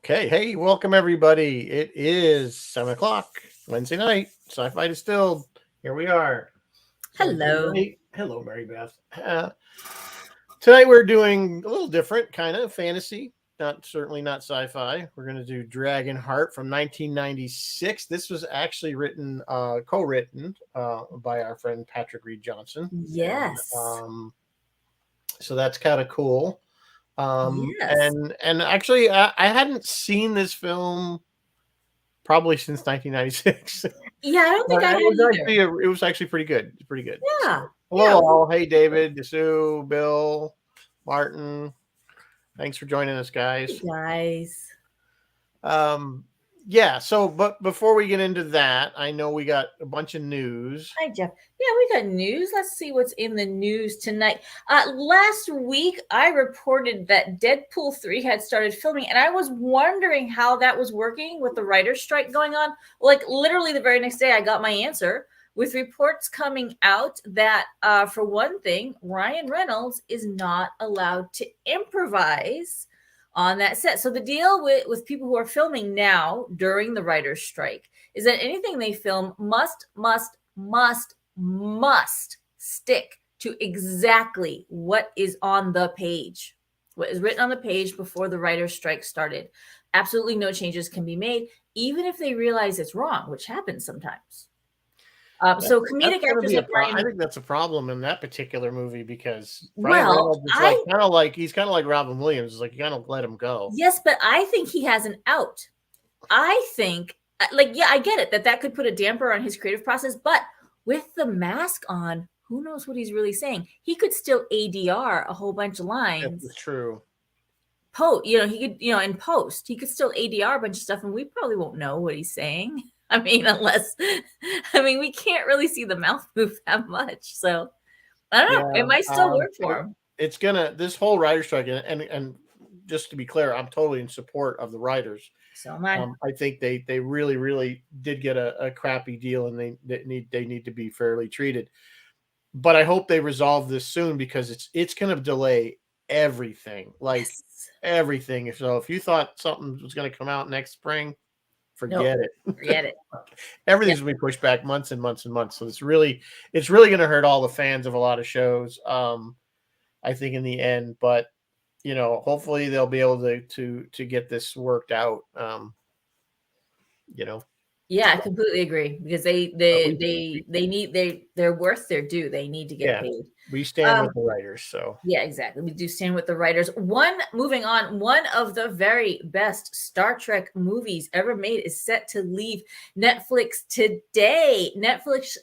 Okay, hey, welcome everybody. It is 7 o'clock Wednesday night. Sci-fi distilled. Here we are. Hello. Hello, Mary Beth. Tonight we're doing a little different kind of fantasy. Not certainly not sci-fi. We're going to do Dragonheart from 1996. This was actually co-written by our friend Patrick Reed Johnson, and Yes. so that's kind of cool. Yes. And actually, I hadn't seen this film probably since 1996. Yeah, I don't think But I it had was either. actually it was actually pretty good. Pretty good. Yeah. So hello Yeah. all. Hey David, Sue, Bill, Martin. Thanks for joining us, Hey guys. guys. Yeah, so but before we get into that, I know we got a bunch of news. Hi, Jeff. Yeah, we got news. Let's see what's in the news tonight. Last week, I reported that Deadpool 3 had started filming, and I was wondering how that was working with the writer's strike going on. Like, literally, the very next day, I got my answer with reports coming out that, for one thing, Ryan Reynolds is not allowed to improvise on that set. So the deal with people who are filming now during the writer's strike is that anything they film must stick to exactly what is on the page, what is written on the page before the writer's strike started. Absolutely no changes can be made, even if they realize it's wrong, which happens sometimes. So That's comedic going to actors be a like problem. I Ryan. think that's a problem in that particular movie because Ryan Well, Reynolds is like kind of like he's kind of like Robin Williams. It's like you kind of let him go. yes, but I think he has an out. I think, yeah, I get it that could put a damper on his creative process, but with the mask on, who knows what he's really saying? He could still ADR a whole bunch of That's lines. true. He could, in post, he could still ADR a bunch of stuff, and we probably won't know what he's saying. We can't really see the mouth move that much. So I don't know. Yeah, It might still work for him. it's gonna this whole writer strike and just to be clear, I'm totally in support of the writers. So am I. I think they really did get a crappy deal and they need to be fairly treated. But I hope they resolve this soon because it's going to delay everything, like Yes. everything. So if you thought something was going to come out next spring, Nope. forget it. Forget it. Yep. Everything's going to be pushed back months and months and months. So it's really going to hurt all the fans of a lot of shows. I think in the end, but hopefully they'll be able to get this worked out. You know, Yeah, I completely agree because they're worth their due. They need to get yeah, paid. we stand with the writers. So Yeah, exactly. We do stand with the writers. Moving on, one of the very best Star Trek movies ever made is set to leave Netflix today. Netflix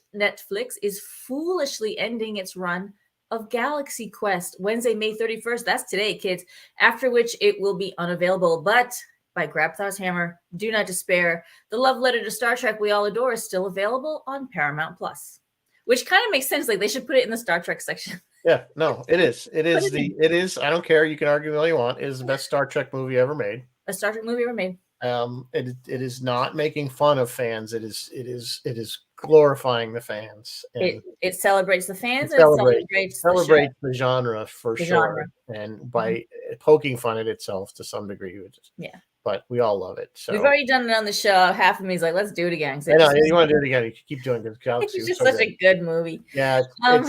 is foolishly ending its run of Galaxy Quest Wednesday, May 31st. That's today, kids. After which it will be unavailable. But by Grabthar's Hammer, do not despair. The love letter to Star Trek we all adore is still available on Paramount Plus, which kind of makes sense. Like they should put it in the Star Trek section. yeah, no, it is. It Put is it in. it is. I don't care. You can argue all you want. It is the best Star Trek movie ever made. A Star Trek movie ever made. It is not making fun of fans. It is glorifying the fans and It celebrates the fans it and it celebrates celebrates the show, the genre for the sure. genre. And by poking fun at itself to some degree, Yeah. but we all love it. We've So already done it on the show. Half of me is like, let's do it again. I know you want to do it again. You can keep doing it. Galaxy It's was just so such good. a good movie. Yeah, Um,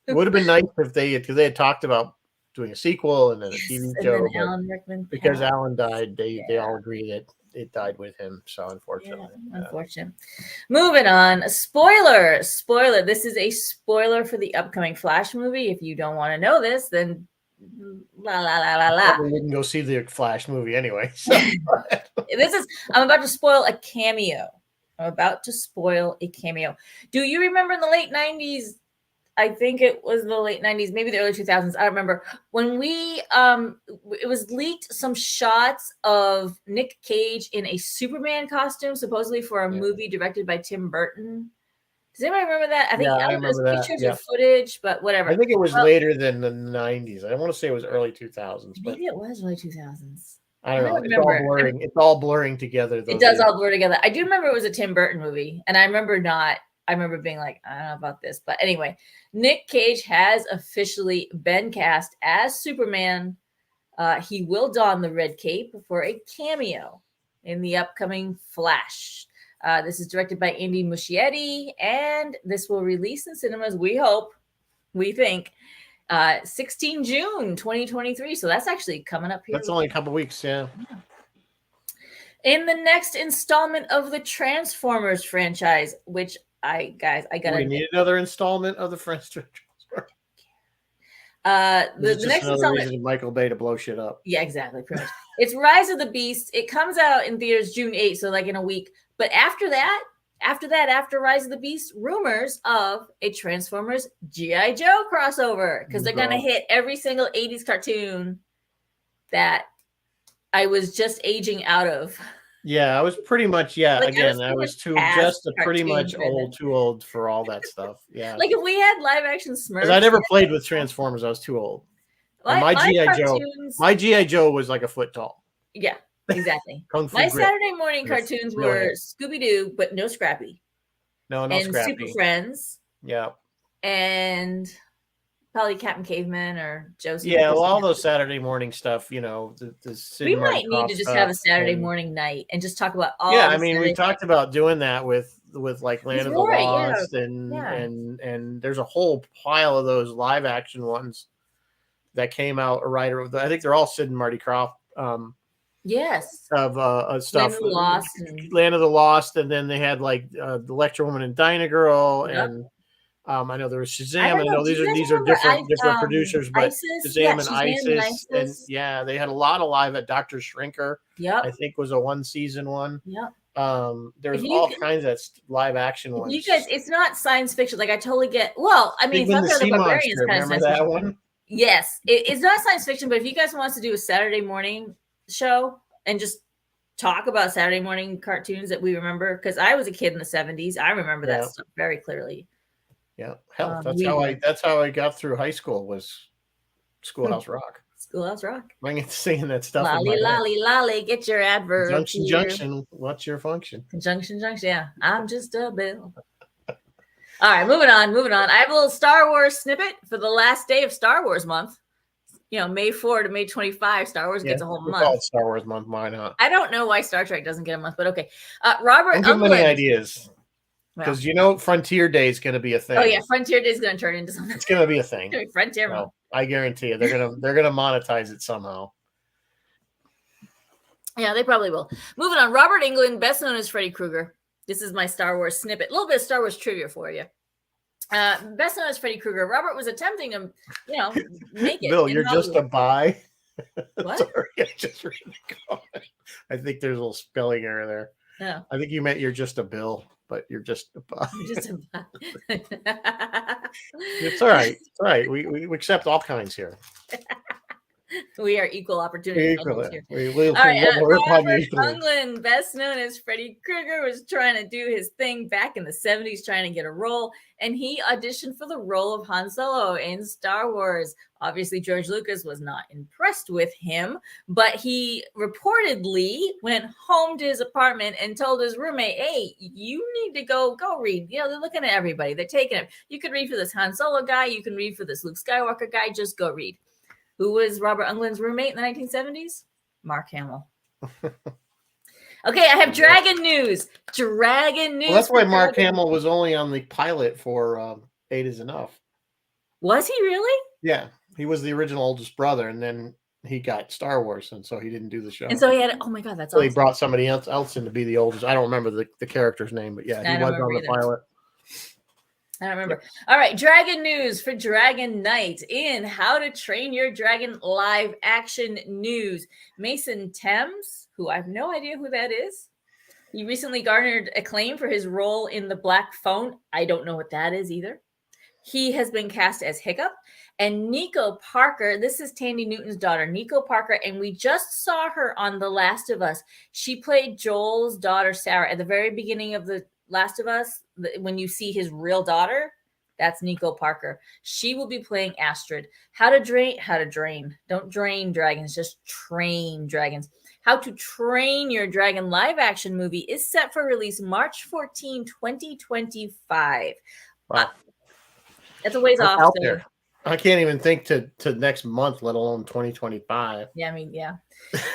it would have been nice if because they had talked about doing a sequel and then a yes, TV and then show, but Alan Rickman because passed. Alan died, they all Yeah. agree that it died with him. So Yeah, unfortunately, unfortunate. Moving on. Spoiler. This is a spoiler for the upcoming Flash movie. If you don't want to know this, then la la la la la. probably wouldn't go see the Flash movie anyway. So. I'm about to spoil a cameo. Do you remember in the late 90s? I think it was the late 90s, maybe the early 2000s. I don't remember when it was leaked some shots of Nick Cage in a Superman costume, supposedly for a movie directed by Tim Burton. Does anybody remember that? I Yeah, I don't know if it remember was that. pictures Yeah. or footage, but whatever. I think it was Well, later than the 90s. I want to say it was early 2000s, but maybe it was early 2000s. I don't know. don't It's all remember. blurring. It's all blurring together. It does all blur together. I do remember it was a Tim Burton movie, and I remember being like, I don't know about this. But anyway, Nick Cage has officially been cast as Superman He will don the red cape for a cameo in the upcoming Flash. This is directed by Andy Muschietti, and this will release in cinemas, we hope, we think, 16 June 2023. So that's actually coming up here. That's only a couple weeks, yeah. In the next installment of the Transformers franchise, which I gotta. We need another installment of the French Transformers. The next installment, reason Michael Bay to blow shit up. Yeah, exactly. Pretty much. It's Rise of the Beast. It comes out in theaters June 8th, so like in a week. But after Rise of the Beast, rumors of a Transformers G.I. Joe crossover, because they're gonna hit every single 80s cartoon that I was just aging out of. Yeah, I was pretty much, I was too old for all that stuff. Yeah. Like if we had live action Smurfs. Because I never played with Transformers, I was too old. My G.I. Joe was like a foot tall. Yeah, exactly. My Saturday morning cartoons were Scooby-Doo, but no Scrappy. No and Scrappy. Super Friends. Yeah. And probably Captain Caveman or Joseph. Yeah, well, all those Saturday morning stuff, the we might need to just have a Saturday morning night and just talk about all. Yeah, I mean, we talked about doing that with like Land of the Lost, and there's a whole pile of those live action ones that came out right. I think they're all Sid and Marty Krofft. Yes. Of stuff. Land of the Lost, and then they had like the Electro Woman and Dyna Girl, and I know there was Shazam. I know these are different producers, but Shazam and Isis, and they had a lot of live at Dr. Shrinker. Yeah, I think was a 1-season one. Yeah. There's all kinds of live action ones. You guys, it's not science fiction. Like I totally get. Well, I mean, Thunder the Barbarians kind of science that fiction. One. Yes, it's not science fiction, but if you guys want to do a Saturday morning show and just talk about Saturday morning cartoons that we remember, because I was a kid in the 70s, I remember that stuff very clearly. Yeah, hell, that's how I got through high school was Schoolhouse Rock. Schoolhouse Rock. I get singing that stuff. Lolly, get your adverb. Junction. What's your function? Junction. Yeah, I'm just a bill. All right, moving on. I have a little Star Wars snippet for the last day of Star Wars month. May 4 to May 25, Star Wars gets a whole month. Call it Star Wars month. Why not? I don't know why Star Trek doesn't get a month, but okay. Robert Englund. Don't give many ideas. Because Frontier Day is going to be a thing. Oh yeah, Frontier Day is going to turn into something. It's going to be a thing. Frontier month. I guarantee you, they're gonna monetize it somehow. Yeah, they probably will. Moving on, Robert Englund, best known as Freddy Krueger. This is my Star Wars snippet. A little bit of Star Wars trivia for you. Best known as Freddy Krueger. Robert was attempting to, make it. Bill, you're just a buy. What? Sorry, I just read the comment. I think there's a little spelling error there. Yeah. I think you meant you're just a Bill, but you're just a buy. You're just a buy. It's all right. It's all right. We accept all kinds here. We are equal opportunity. Robert Englund, best known as Freddy Krueger, was trying to do his thing back in the 70s, trying to get a role, and he auditioned for the role of Han Solo in Star Wars. Obviously, George Lucas was not impressed with him, but he reportedly went home to his apartment and told his roommate, "Hey, you need to go read. They're looking at everybody. They're taking it. You can read for this Han Solo guy. You can read for this Luke Skywalker guy. Just go read." Who was Robert Englund's roommate in the 1970s? Mark Hamill. Okay, I have Dragon news. Well, that's why Mark Hamill was only on the pilot for 8 is Enough. Was he really? Yeah, he was the original oldest brother, and then he got Star Wars, and so he didn't do the show. And so he had, oh my God, that's awesome. He brought somebody else in to be the oldest. I don't remember the character's name, but yeah, he was on the pilot. I don't remember. All right, Dragon news for Dragon Night in How to Train Your Dragon live action news. Mason Thames, who I have no idea who that is. He recently garnered acclaim for his role in The Black Phone. I don't know what that is either. He has been cast as Hiccup. And Nico Parker, this is Tandy Newton's daughter, Nico Parker, and we just saw her on The Last of Us. She played Joel's daughter, Sarah, at the very beginning of The Last of Us. When you see his real daughter, that's Nico Parker. She will be playing Astrid. How to drain. Don't drain dragons, just train dragons. How to Train Your Dragon live action movie is set for release March 14, 2025. Wow. That's a ways off. Out there. I can't even think to next month, let alone 2025. Yeah, I mean, yeah.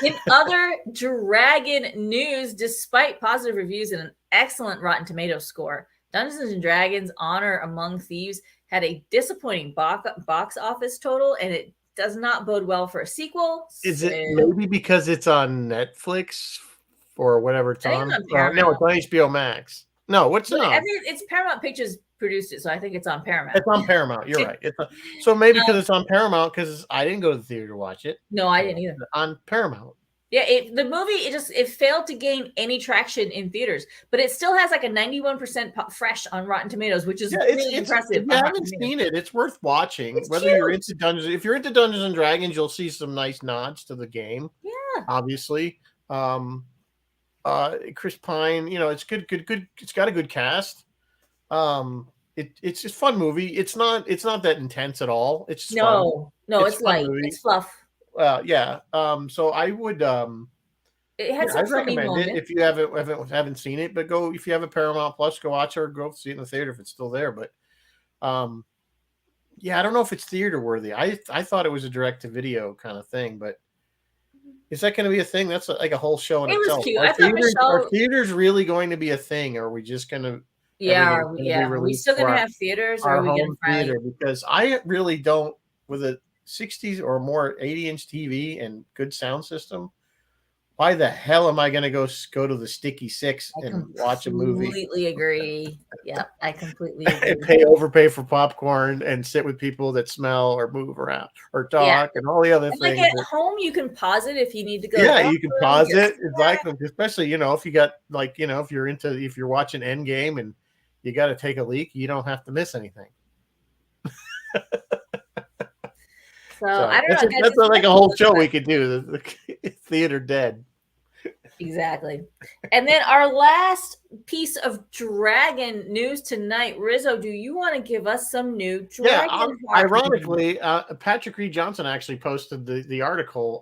In other Dragon news, despite positive reviews and an excellent Rotten Tomatoes score, Dungeons and Dragons: Honor Among Thieves had a disappointing box office total, and it does not bode well for a sequel. Is So it maybe because it's on Netflix or whatever it's I think it's on? on No, Paramount. it's on HBO Max. No, what's it But I on? think it's Paramount Pictures produced it, so I think it's on Paramount. It's on Paramount. You're right. So maybe because Um, it's on Paramount, because I didn't go to the theater to watch it. no, I I didn't watched either. it on Paramount. Yeah, the movie it failed to gain any traction in theaters, but it still has like a 91% fresh on Rotten Tomatoes, which is Yeah, really it's impressive if you on Rotten haven't Tomatoes. seen it, it's worth watching. It's Whether you're cute. into Dungeons, if you're into Dungeons and Dragons, you'll see some nice nods to the game. Yeah. Obviously, Chris Pine, it's good. It's got a good cast. It's just a fun movie. It's not that intense at all. It's just fun. No, It's it's a fun light. movie. It's fluff. Yeah. So I would It had yeah, some I'd funny recommend it if moments. you haven't seen it. But go if you have a Paramount Plus, go watch it or go see it in the theater if it's still there. But um, yeah, I don't know if it's theater worthy. I thought it was a direct to video kind of thing, but is that going to be a thing? That's like a whole show in It was itself. cute. Are I thought Michelle. theaters really going to be a thing? Or are we just going to Yeah, everything's going to be yeah. Are we released still for gonna have theaters, or are our we gonna home finally? theater? Because I really don't with a 60s or more 80-inch TV and good sound system. Why the hell am I going to go to the Sticky Six I and watch a movie completely agree. Yeah, I completely and agree. overpay for popcorn and sit with people that smell or move around or Yeah, talk and all the other and like things at that home, you can pause it if you need to go to the yeah, you can bathroom, pause get a it snack. exactly, especially if you got like if you're watching Endgame and you got to take a leak, you don't have to miss anything. So I So don't know, that's guys. that's It's like a definitely whole look show good. we could do. The theater dead. Exactly. And then our last piece of Dragon news tonight, Rizzo. Do you want to give us some new Yeah, Dragonheart news? ironically, Patrick Reed Johnson actually posted the article,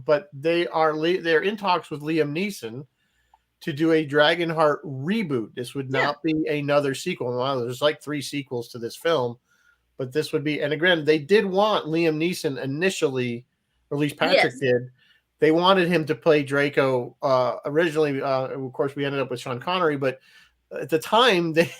but they're in talks with Liam Neeson to do a Dragonheart reboot. This would Yeah. not be another sequel. Well, there's like 3 sequels to this film, but this would be. And again, they did want Liam Neeson initially, or at least Patrick Yes. did. They wanted him to play Draco originally. Of course, we ended up with Sean Connery, but at the time, they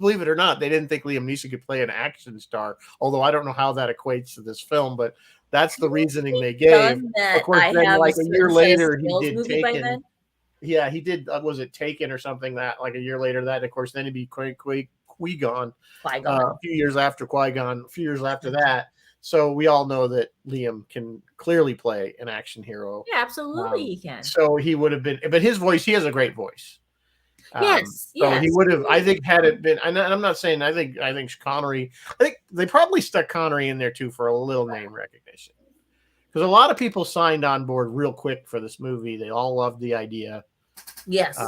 believe it or not, they didn't think Liam Neeson could play an action star. Although I don't know how that equates to this film, but that's the reasoning they gave. Done Of that. course, I then have a like a year certain set of later, he skills did movie by Taken. then. Yeah, he did. Was it Taken or something that like a year later? That, of course, then he'd be Qui-Gon Qui-Gon. a few years after Qui-Gon, a few years after that. So we all know that Liam can clearly play an action hero. Yeah, absolutely he can. So he would have been, but his voice, he has a great voice. Yes, So he yes. would have. I think had it been, and I'm not saying. I think Connery. I think they probably stuck Connery in there too for a little name recognition, because a lot of people signed on board real quick for this movie. They all loved the idea. Yes.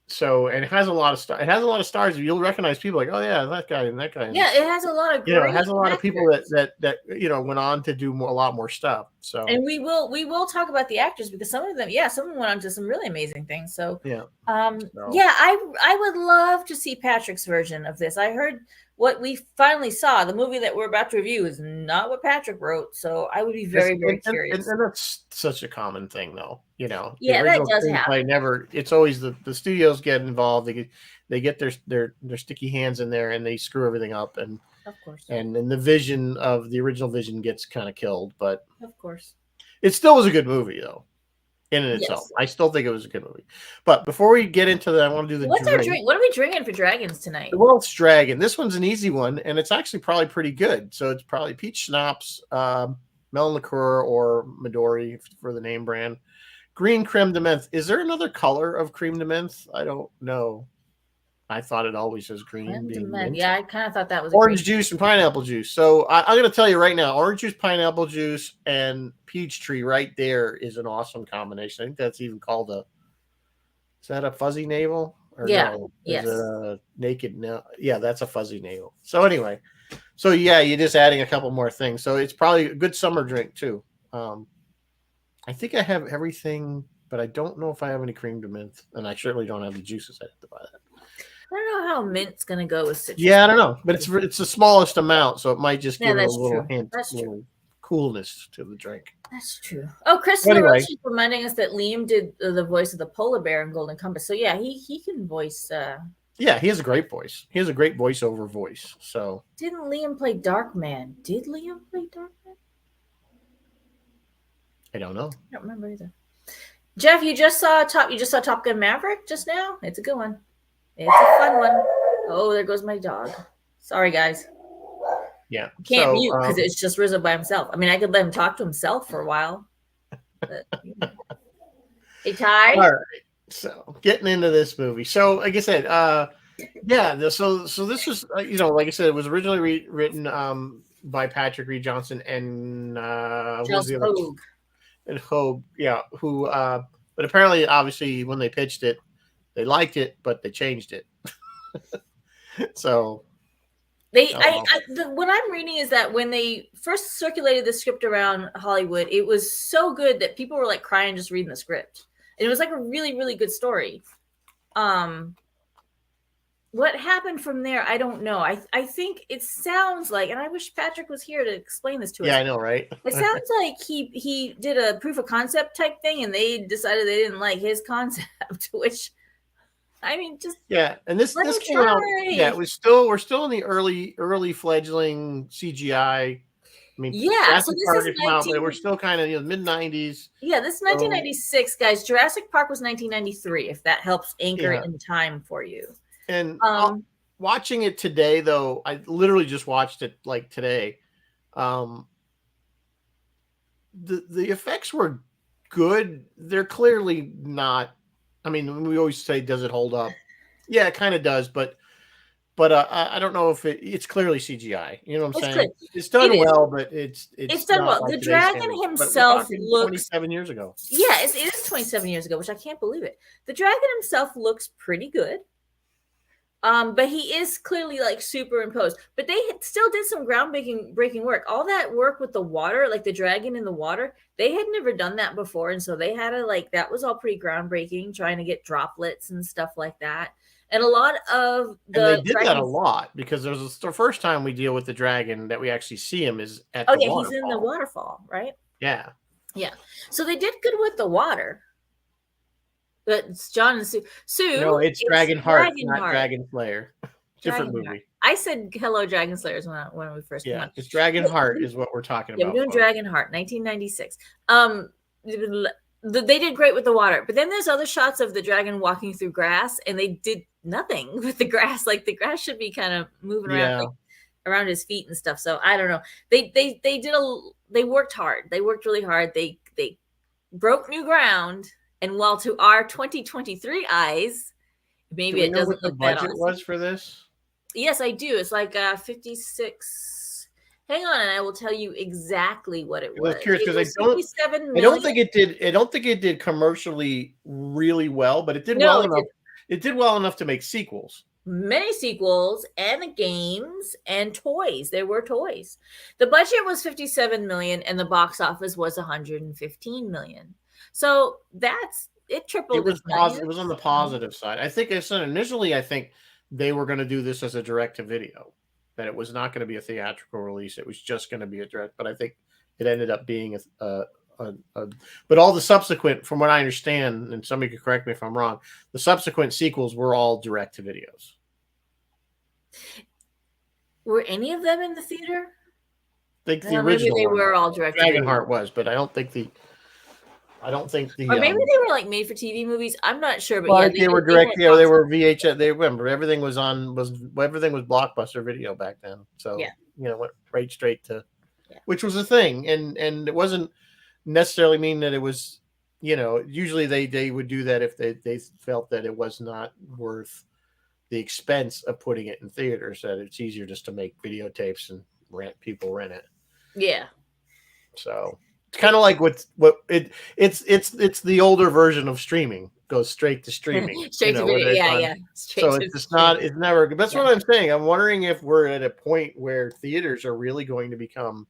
So and it has a lot of stars. It has a lot of stars. You'll recognize people like, oh yeah, that guy and that guy. Yeah, it has a lot of great It has a lot of people actors. that went on to do a lot more stuff. So And we will talk about the actors because some of them went on to some really amazing things. So yeah, I would love to see Patrick's version of this. I heard what we finally saw, the movie that we're about to review, is not what Patrick wrote. So I would be very, very curious. And that's such a common thing, though. The Yeah, that original does screenplay happen. never. It's always the studios get involved. They get their sticky hands in there and they screw everything up. And Of course. and then the vision of the original vision gets kind of killed. But Of course. it still was a good movie, though. In itself, I still think it was a good movie. But before we get into that, I want to do the What's our drink. drink? What are we drinking for dragons tonight? The Welsh Dragon. This one's an easy one, and it's actually probably pretty good. So it's probably peach schnapps, melon liqueur, or Midori for the name brand. Green creme de menthe. Is there another color of creme de menthe? I don't know. I thought it always was green. Being mint. Yeah, I kind of thought that was orange juice and pineapple juice. So I'm going to tell you right now, orange juice, pineapple juice, and peach tree right there is an awesome combination. I think that's even called is that a fuzzy navel? Or no? Yes. Is it a naked? No. Yeah, that's a fuzzy navel. So anyway, you're just adding a couple more things. So it's probably a good summer drink too. I think I have everything, but I don't know if I have any cream de menthe, and I certainly don't have the juices. I have to buy that. don't know how mint's gonna go with citrus. Yeah, I don't know, but it's the smallest amount, so it might just Yeah, give it a that's little true. hint, That's true. little coolness to the drink. That's true. Oh, Chris Anyway, LaRoche is reminding us that Liam did the voice of the polar bear in Golden Compass. So yeah, he can voice. yeah, he has a great voice. He has a great voiceover voice. So Didn't Liam play Darkman? Did Liam play Darkman? I don't know. I don't remember either. Jeff, you just saw Top Gun Maverick just now. It's a good one. It's a fun one. Oh, there goes my dog. Sorry, guys. Yeah, Can't mute because it's just Rizzo by himself. I mean, I could let him talk to himself for a while. But, Hey, Ty. All right. So getting into this movie. So like I said, yeah. So this was like I said, it was originally written by Patrick Reed Johnson and Charles Hogue. And Hogue, yeah. Who? But apparently, obviously, when they pitched it, they liked it, but they changed it. So. What I'm reading is that when they first circulated the script around Hollywood, it was so good that people were like crying just reading the script. And it was like a really, really good story. What happened from there, I don't know. I think it sounds like, and I wish Patrick was here to explain this to us. Yeah, I know, right? It sounds like he did a proof of concept type thing, and they decided they didn't like his concept, which. I mean, just and this came out. Yeah, we're still in the early fledgling CGI. I mean, so this is but we're still kind of mid 90s. Yeah, this is 1996, guys. Jurassic Park was 1993. If that helps anchor it in time for you. And watching it today, though, I literally just watched it like today. The effects were good. They're clearly not. I mean, we always say, does it hold up? Yeah, it kind of does, but I don't know if it's clearly CGI. You know what I'm saying? It's done well, but it's done well. The dragon himself looks 27 years ago. Yeah, it is 27 years ago, which I can't believe it. The dragon himself looks pretty good. But he is clearly like superimposed. But they still did some groundbreaking work. All that work with the water, like the dragon in the water, they had never done that before, and so they had to that was all pretty groundbreaking, trying to get droplets and stuff like that. And a lot of they did that a lot because there's the first time we deal with the dragon that we actually see him is at the waterfall. He's in the waterfall, right? Yeah. So they did good with the water. But it's John and Sue. No, it's Dragonheart, not Dragon Slayer. Different movie. I said hello, Dragon Slayers when we first came on. It's Dragonheart is what we're talking about. We're doing Dragonheart, 1996. They did great with the water, but then there's other shots of the dragon walking through grass, and they did nothing with the grass. Like the grass should be kind of moving around, around his feet and stuff. So I don't know. They worked hard. They worked really hard. They broke new ground. And while to our 2023 eyes, maybe it doesn't look that awesome. Budget was for this? Yes, I do. It's like 56. Hang on, and I will tell you exactly what it was. I was curious because I don't think it did. I don't think it did commercially really well, but it did well enough. It did well enough to make sequels. Many sequels and games and toys. There were toys. The budget was $57 million, and the box office was $115 million. So that's it. Tripled. It was on the positive side. I think initially, I think they were going to do this as a direct to video, that it was not going to be a theatrical release. It was just going to be a direct. But I think it ended up being but all the subsequent, from what I understand, and somebody could correct me if I'm wrong, the subsequent sequels were all direct to videos. Were any of them in the theater? I think the original. Maybe they were all direct. Dragonheart was, but I don't think the. Or maybe they were like made for TV movies. I'm not sure, but they were direct. They were VHS. They remember everything was Blockbuster Video back then. So went right straight to, which was a thing, and it wasn't necessarily mean that it was. Usually they would do that if they felt that it was not worth the expense of putting it in theaters. That it's easier just to make videotapes and people rent it. Yeah. So. It's kind of like it's the older version of streaming. Goes straight to streaming. Straight to video, So it's never. That's what I'm saying. I'm wondering if we're at a point where theaters are really going to become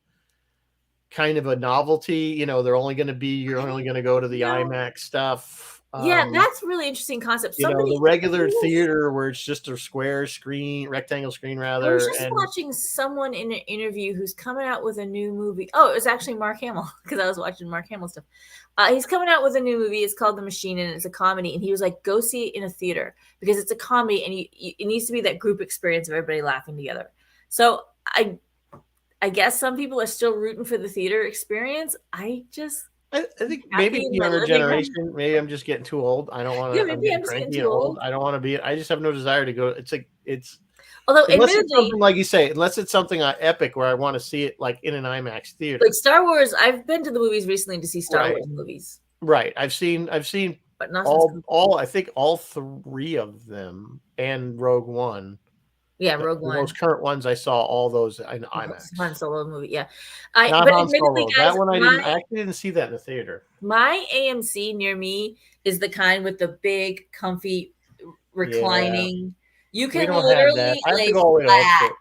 kind of a novelty. You're only going to go to the IMAX stuff. Yeah, that's really interesting concept. The Somebody regular theater where it's just a square screen, rectangle screen I was rather, just and watching someone in an interview who's coming out with a new movie. Oh, it was actually Mark Hamill because I was watching Mark Hamill stuff. He's coming out with a new movie. It's called The Machine, and it's a comedy. And he was like, "Go see it in a theater because it's a comedy, and it needs to be that group experience of everybody laughing together." So I guess some people are still rooting for the theater experience. I think maybe happy the in my younger living room. generation. Maybe I'm just getting too old. I don't want Yeah, to. I'm maybe getting I'm just getting cranky too and old. old. I don't want to be. I just have no desire to go. It's like it's Although, unless it's admittedly, something like you say, unless it's something epic where I want to see it like in an IMAX theater. like Star Wars, I've been to the movies recently to see Star Right. Wars movies, Right. I've seen but not since. all I think all three of them and Rogue One. Yeah, The Rogue One. most current ones I saw all those in Han IMAX. Solo movie, yeah. Not But Han admittedly, Solo. guys, That one I actually didn't see that in the theater. my AMC near me is the kind with the big, comfy, Yeah. reclining. You We can don't have that. literally I have to lay go all the way to flat Hook.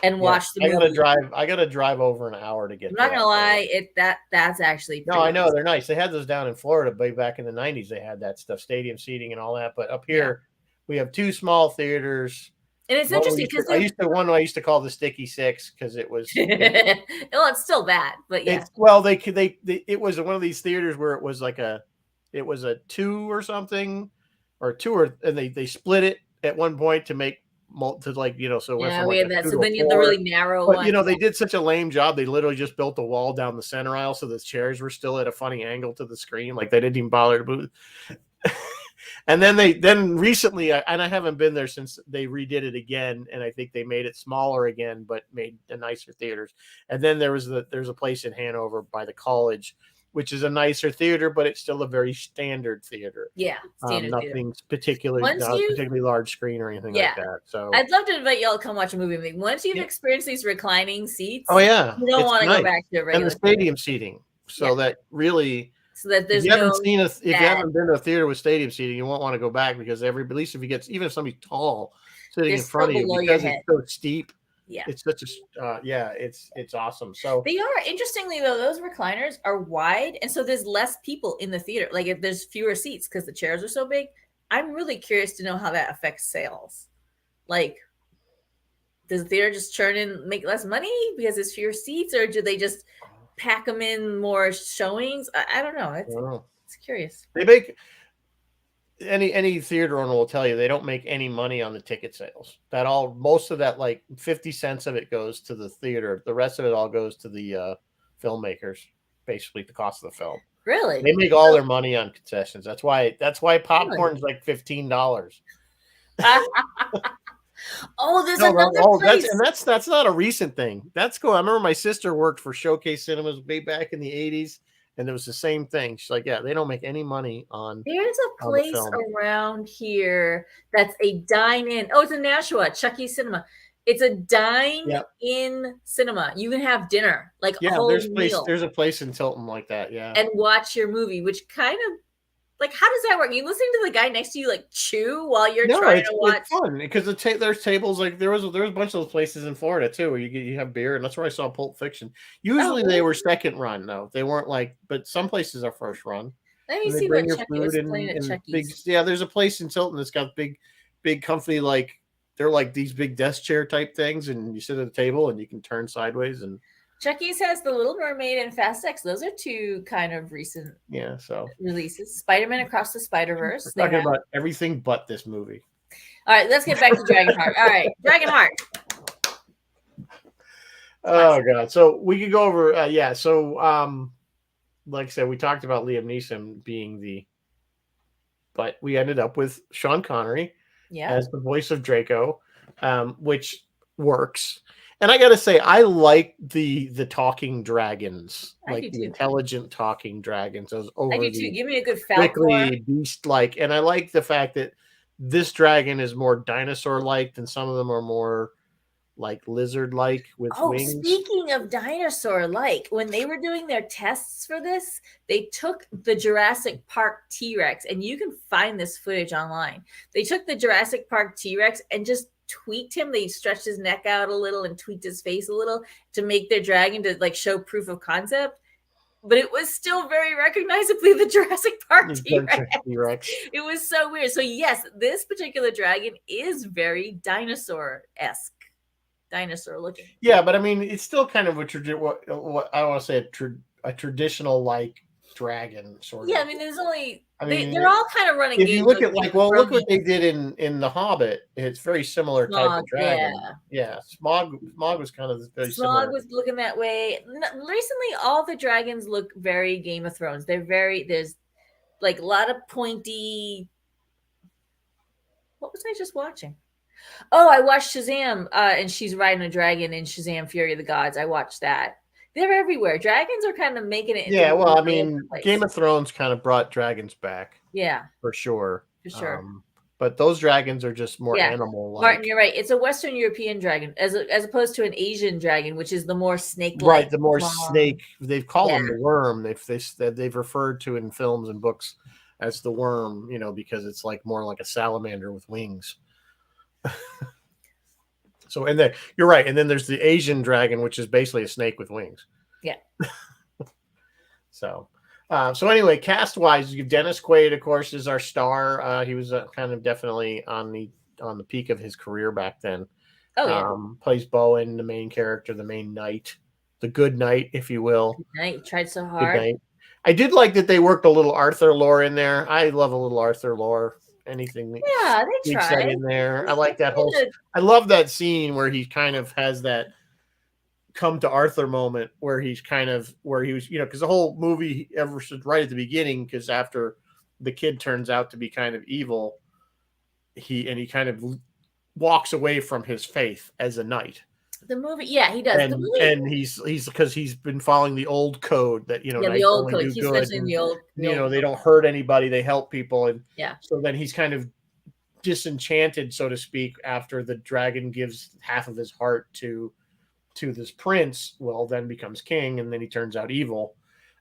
and Yeah. watch the movie. I gotta drive over an hour to get I'm to not that. gonna lie, that's actually No, I pretty know they're nice. They had those down in Florida, but back in the 90s, they had that stuff, stadium seating and all that. But up here, we have two small theaters. And it's interesting because I used to call the Sticky Six because it was. well, it's still bad, but yeah. It's well, it was one of these theaters where it was it was a two or something, or and they split it at one point to make to so it went from we like had a that. two So to then a you have the four. really narrow But one. they did such a lame job. They literally just built a wall down the center aisle so the chairs were still at a funny angle to the screen. Like they didn't even bother to move. And then recently, and I haven't been there since they redid it again, and I think they made it smaller again, but made the nicer theaters. And then there's a place in Hanover by the college, which is a nicer theater, but it's still a very standard theater. Yeah, standard theater. Nothing's particularly large screen or anything like that. So I'd love to invite y'all to come watch a movie with me. Once you've experienced these reclining seats, oh yeah, you don't want to go back to a regular and the stadium seating. So that really. So that there's if you haven't been to a theater with stadium seating, you won't want to go back because at least if you get even if somebody's tall sitting in front of you because it's so steep. Yeah, it's such a it's awesome. So they are interestingly though, those recliners are wide, and so there's less people in the theater. Like if there's fewer seats because the chairs are so big. I'm really curious to know how that affects sales. Like, does the theater just make less money because there's fewer seats, or do they just pack them in more showings? I don't know. It's curious. They make any theater owner will tell you they don't make any money on the ticket sales. Most of that, like 50 cents of it goes to the theater. The rest of it all goes to the filmmakers, basically the cost of the film. Really? They make all their money on concessions. That's why popcorn's like $15. Oh, there's another place. That's not a recent thing. That's cool. I remember my sister worked for Showcase Cinemas way back in the 80s, and it was the same thing. She's like, yeah, they don't make any money on. There's a place around here that's a dine-in. Oh, it's in Nashua, Chuck E. Cinema. It's a dine-in cinema. You can have dinner, like a whole meal. There's a place in Tilton like that, yeah. And watch your movie, which kind of like, how does that work? You listening to the guy next to you like chew while you're trying to watch? It's fun because there's tables like there was a bunch of those places in Florida too where you have beer, and that's where I saw Pulp Fiction. Usually they were second run though. They weren't but some places are first run. Let me see what Chuck was playing at Chucky's. There's a place in Tilton that's got big comfy they're like these big desk chair type things, and you sit at a table and you can turn sideways and. Chucky's has The Little Mermaid and Fast X. Those are two kind of recent releases. Spider-Man Across the Spider-Verse. We're talking about everything but this movie. All right, let's get back to Dragonheart. All right, Dragonheart. Oh, God. So we could go over, like I said, we talked about Liam Neeson being but we ended up with Sean Connery as the voice of Draco, which works. And I got to say, I like the talking dragons, like the intelligent talking dragons. Those over I do too. Give me a good Falcor. Beast-like. And I like the fact that this dragon is more dinosaur-like than some of them are more like lizard-like with wings. Speaking of dinosaur-like, when they were doing their tests for this, they took the Jurassic Park T-Rex, and you can find this footage online. They took the Jurassic Park T-Rex and just tweaked him. They stretched his neck out a little and tweaked his face a little to make their dragon to like show proof of concept. but it was still very recognizably the Jurassic Park T-Rex. T-Rex. It was so weird. So yes, this particular dragon is very dinosaur-esque, dinosaur looking. Yeah, but I mean, it's still kind of what I don't want to say a traditional like dragon sort of. Yeah, I mean, there's only I mean, they're all kind of running. if you look at like, well, look what they did in The Hobbit. It's very similar type of dragon. Yeah. Smog was kind of very similar. Smog was looking that way. Recently, all the dragons look very Game of Thrones. There's like a lot of pointy. What was I just watching? Oh, I watched Shazam, and she's riding a dragon in Shazam: Fury of the Gods. I watched that. They're everywhere. Dragons are kind of making it. Yeah, well, I mean, Game of Thrones kind of brought dragons back. Yeah, for sure. For sure. But those dragons are just more animal-like. Martin, you're right. It's a Western European dragon, as opposed to an Asian dragon, which is the more snake-like. Right, the more snake. They've called them the worm. They've referred to in films and books as the worm, because it's like more like a salamander with wings. So, and then you're right. And then there's the Asian dragon, which is basically a snake with wings. Yeah. So anyway, cast wise, Dennis Quaid, of course, is our star. He was kind of definitely on the peak of his career back then. Oh yeah. Plays Bowen, the main character, the main knight, the good knight, if you will. Good knight. You tried so hard. I did like that they worked a little Arthur lore in there. I love a little Arthur lore. Anything they tried in there. I like that whole. I love that scene where he kind of has that come to Arthur moment where he was, because the whole movie ever since right at the beginning, because after the kid turns out to be kind of evil, he kind of walks away from his faith as a knight. The movie, yeah, he does. And he's because he's been following the old code that the old code. He's mentioning the old. They don't hurt anybody; they help people, and yeah. So then he's kind of disenchanted, so to speak, after the dragon gives half of his heart to this prince. Well, then becomes king, and then he turns out evil.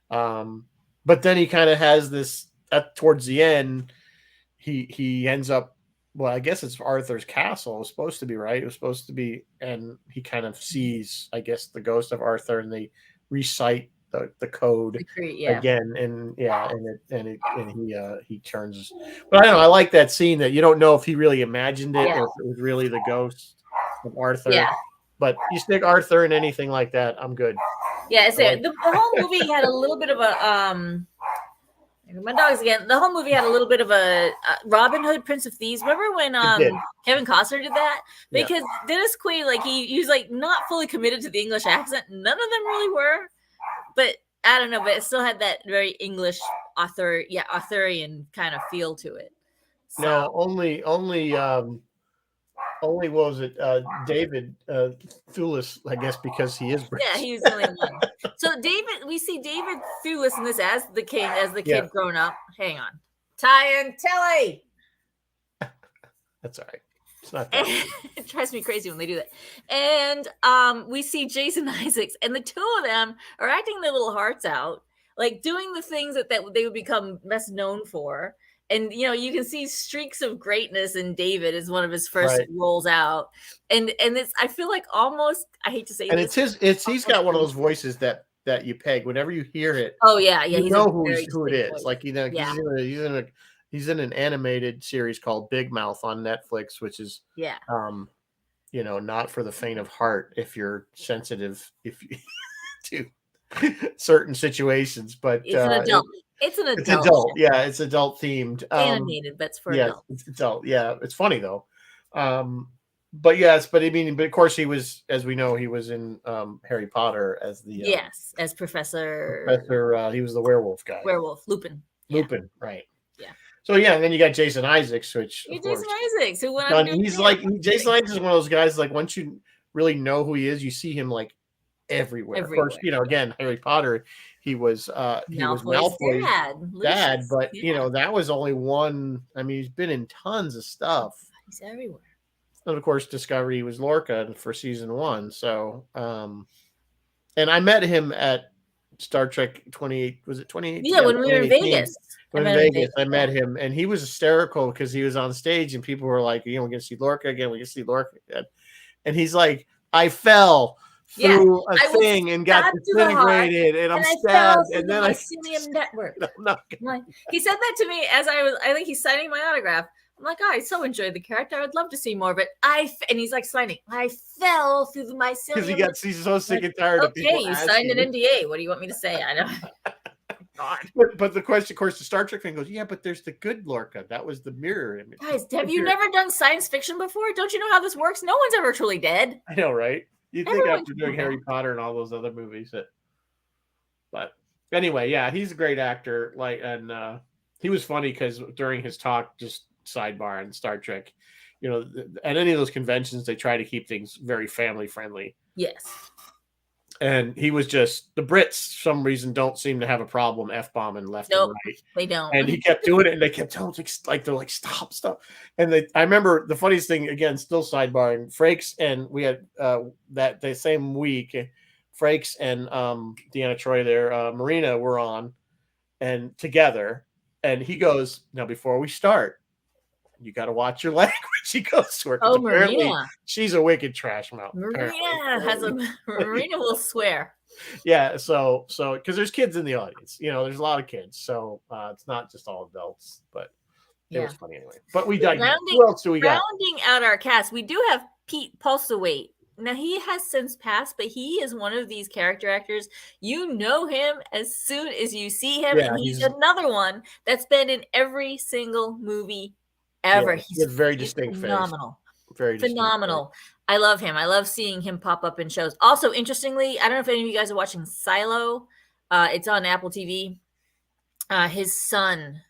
But then he kind of has this towards the end. He ends up. Well, I guess it's Arthur's castle. It was supposed to be, right? It was supposed to be, and he kind of sees, I guess, the ghost of Arthur, and they recite the code again, and he turns. But I don't know. I like that scene that you don't know if he really imagined it or if it was really the ghost of Arthur. Yeah. But you stick Arthur in anything like that, I'm good. Yeah, it's the whole movie had a little bit of a my dogs again. The whole movie had a little bit of a Robin Hood, Prince of Thieves. Remember when Kevin Costner did that? Because Dennis Quaid, like he was like not fully committed to the English accent. None of them really were, but I don't know. But it still had that very English Arthurian kind of feel to it. So. No, only what was it? David Thewlis, I guess, because he is British. Yeah, he's the only one. So we see David Thewlis in this as the king, as the kid grown up. Hang on. Ty and Telly. That's all right. It's not that. It drives me crazy when they do that. And we see Jason Isaacs, and the two of them are acting their little hearts out, like doing the things that they would become best known for. And you can see streaks of greatness in David as one of his first roles out, and it's I feel like almost I hate to say, and he's got one of those voices that you peg whenever you hear it. Oh yeah, you know who it is. Voice. Like he's in an animated series called Big Mouth on Netflix, which is not for the faint of heart if you're sensitive to certain situations, but it's an adult. It's an adult. It's adult. Yeah, it's adult themed. Animated, but it's for adults. It's adult. Yeah, it's funny though. But of course he was, as we know, he was in Harry Potter as the as Professor. He was the werewolf guy. Werewolf Lupin. Lupin, right? Yeah. So and then you got Jason Isaacs, which Jason Isaacs, who went on. Jason Isaacs is one of those guys. Like once you really know who he is, you see him like everywhere. Of course, again, Harry Potter. He was Malfoy's dad, but that was only one. I mean, he's been in tons of stuff. He's everywhere. And of course, discovered he was Lorca for season 1. So, and I met him at Star Trek 28. Was it 28? Yeah, when we were in Vegas. I met him, and he was hysterical because he was on stage, and people were like, "We're going to see Lorca again. We can see Lorca again," and he's like, "I fell Yeah, through a I was thing and got stabbed to the heart, disintegrated, and I'm and I fell stabbed, through and the then I mycelium network. I'm not Like, he said that to me as I think he's signing my autograph. I'm like, oh, I so enjoyed the character. I would love to see more of it. And he's like signing. I fell through the because mycelium. he's so sick Like, and tired of okay, people you signed asking. an NDA. What do you want me to say? I don't. God. But the question, of course, the Star Trek fan goes, yeah, but there's the good Lorca. That was the mirror image. Guys, have you never done science fiction before? Don't you know how this works? No one's ever truly dead. I know, right? You'd think Everyone after can doing come Harry back. Potter and all those other movies that. But anyway, yeah, he's a great actor. Like, and he was funny because during his talk, just sidebar on Star Trek, at any of those conventions, they try to keep things very family friendly. Yes. And he was just the Brits, for some reason, don't seem to have a problem f-bombing left Nope, and right. they don't. And he kept doing it, and they kept telling him, like they're like, stop. And I remember the funniest thing, again, still sidebarring, Frakes, and we had that the same week, Frakes and Deanna Troy there, Marina were on and together, and he goes, now before we start, you got to watch your language. He goes to her because apparently Marina. she's a wicked trash mouth. Marina will swear. Yeah, so because there's kids in the audience, there's a lot of kids, so it's not just all adults, but it was funny anyway. But we digress. Who else do we got? Rounding out our cast, we do have Pete Postlethwaite. Now, he has since passed, but he is one of these character actors. You know him as soon as you see him, and he's another one that's been in every single movie ever. Yeah, he's a very distinct phenomenal. Face. Very phenomenal. Distinct. I love him. I love seeing him pop up in shows. Also, interestingly, I don't know if any of you guys are watching Silo. It's on Apple TV. His son,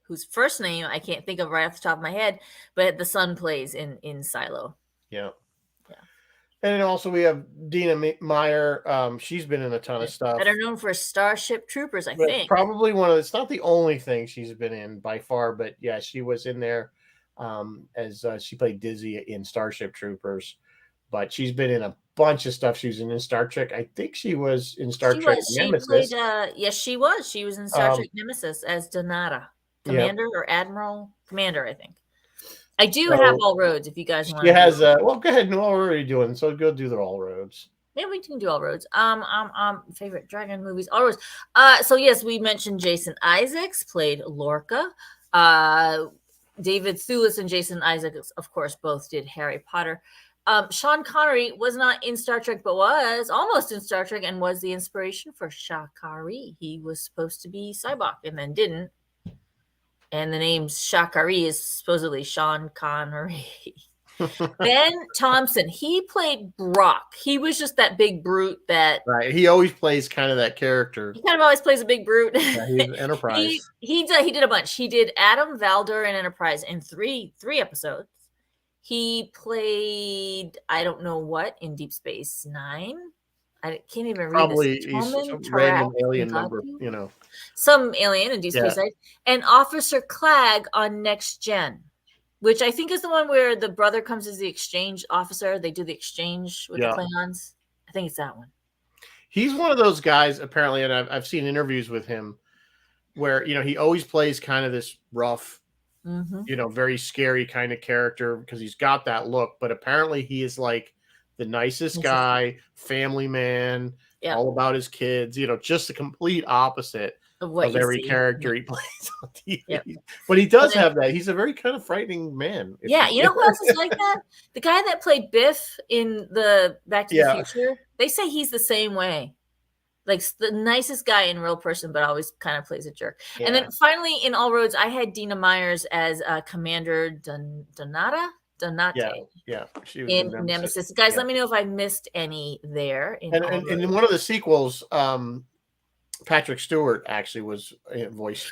whose first name I can't think of right off the top of my head, but the son plays in Silo. Yeah. And then also we have Dina Meyer. She's been in a ton of stuff. Better known for Starship Troopers, I think. Probably it's not the only thing she's been in by far, but yeah, she was in there as she played Dizzy in Starship Troopers. But she's been in a bunch of stuff. She was in Star Trek. I think she was in Star Trek Nemesis. Yes, she was. She was in Star Trek Nemesis as Donata. Commander or Admiral? Commander, I think. I do have All Roads if you guys want. She has well, go ahead. No, what are you doing? So go do the All Roads. Maybe we can do All Roads. Favorite Dragon movies, All Roads. So yes, we mentioned Jason Isaacs played Lorca. David Thewlis and Jason Isaacs, of course, both did Harry Potter. Sean Connery was not in Star Trek, but was almost in Star Trek and was the inspiration for Shakari. He was supposed to be Cybok and then didn't. And the name Shakari is supposedly Sean Connery. Ben Thompson, he played Brock. He was just that big brute that... Right. He always plays kind of that character. He kind of always plays a big brute. Yeah, he's Enterprise. he did a bunch. He did Adam Valder in Enterprise in three episodes. He played, I don't know what, in Deep Space Nine. I can't even read Probably this. some random alien number, Some alien in Deep Space Nine. And Officer Clag on Next Gen, which I think is the one where the brother comes as the exchange officer. They do the exchange with the Klingons. I think it's that one. He's one of those guys, apparently, and I've seen interviews with him where, he always plays kind of this rough, very scary kind of character because he's got that look. But apparently he is like the nicest guy, family man, all about his kids, just the complete opposite of every character he plays on TV. Yep. But he does have that. He's a very kind of frightening man. Yeah, you know who else is like that? The guy that played Biff in the Back to the Future. They say he's the same way. Like the nicest guy in real person, but always kind of plays a jerk. Yeah. And then finally in All Roads, I had Dina Myers as Commander Donate. Yeah. She was in Nemesis. Guys, let me know if I missed any there. And in one of the sequels, Patrick Stewart actually was voiced.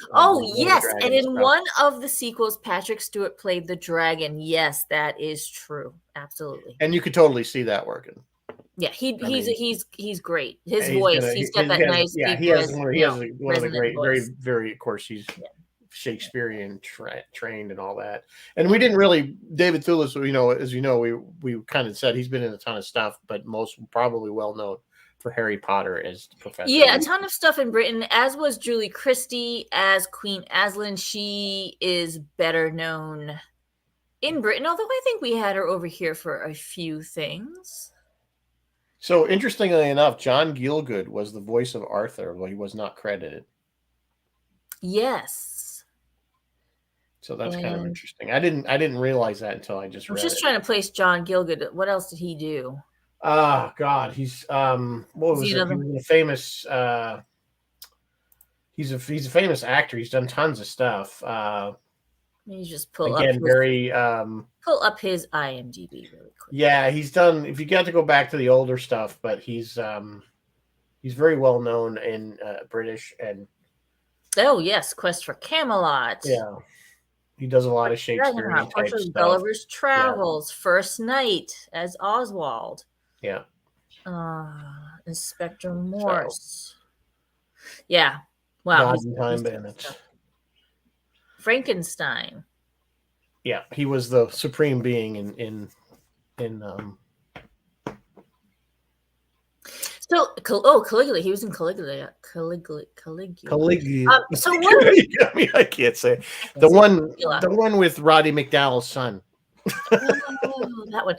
Yes. And in one of the sequels, Patrick Stewart played the dragon. Yes, that is true. Absolutely. And you could totally see that working. Yeah, he's great. His voice, he's got that nice. Yeah, he has one of the great, voice. Very, of course, he's Shakespearean trained and all that. And we didn't really, David Thewlis, as you know, we kind of said he's been in a ton of stuff, but most probably well known for Harry Potter as the professor. Yeah, a ton of stuff in Britain, as was Julie Christie as Queen Aslan. She is better known in Britain, although I think we had her over here for a few things. So interestingly enough, John Gielgud was the voice of Arthur, but he was not credited. Yes. So that's kind of And interesting. I didn't realize that until I just I'm read just it. trying to place John Gielgud. What else did he do? Ah, God, he's what Is he was it? He another? was a famous he's a famous actor. He's done tons of stuff. Let me just Again, very pull up his IMDb really quick. yeah, he's done. If you got to go back to the older stuff, but he's very well known in British and Oh yes, Quest for Camelot. yeah, he does a lot of Dragonheart, Shakespearean type Portrait of stuff. Gulliver's Yeah, Travels, First Night as Oswald, yeah. Inspector So Morse. Yeah, wow, God and Time he's doing Bandits. stuff. Frankenstein. Yeah, he was the supreme being in So, Caligula. He was in Caligula. Caligula. Caligula. So what? I mean, I can't say it. The Caligula. one with Roddy McDowell's son. Oh, that one.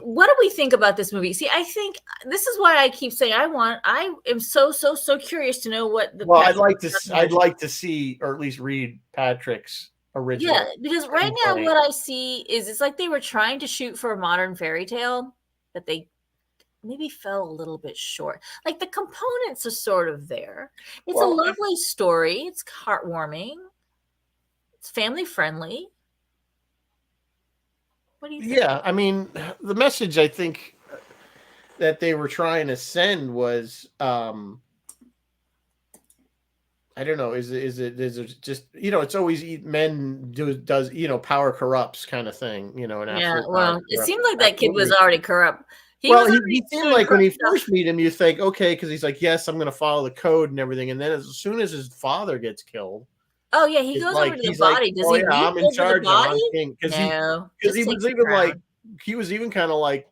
What do we think about this movie? See, I think this is why I keep saying I am so curious to know what the Well, I'd like to see or at least read Patrick's original. Yeah, because right now what I see is it's like they were trying to shoot for a modern fairy tale, but they maybe fell a little bit short. Like the components are sort of there. It's a lovely story. It's heartwarming. It's family friendly. What do you think? Yeah, I mean, the message I think that they were trying to send was I don't know, is it just, it's always men does, power corrupts kind of thing, and Yeah, well, it seemed like that kid was absolutely. already corrupt. He seemed like when you first meet him, you think, okay, because he's like, yes, I'm going to follow the code and everything. And then as soon as his father gets killed, oh yeah, he goes over to the body. Does he? I'm in charge now. I'm king. Because he was even like, he was even kind of like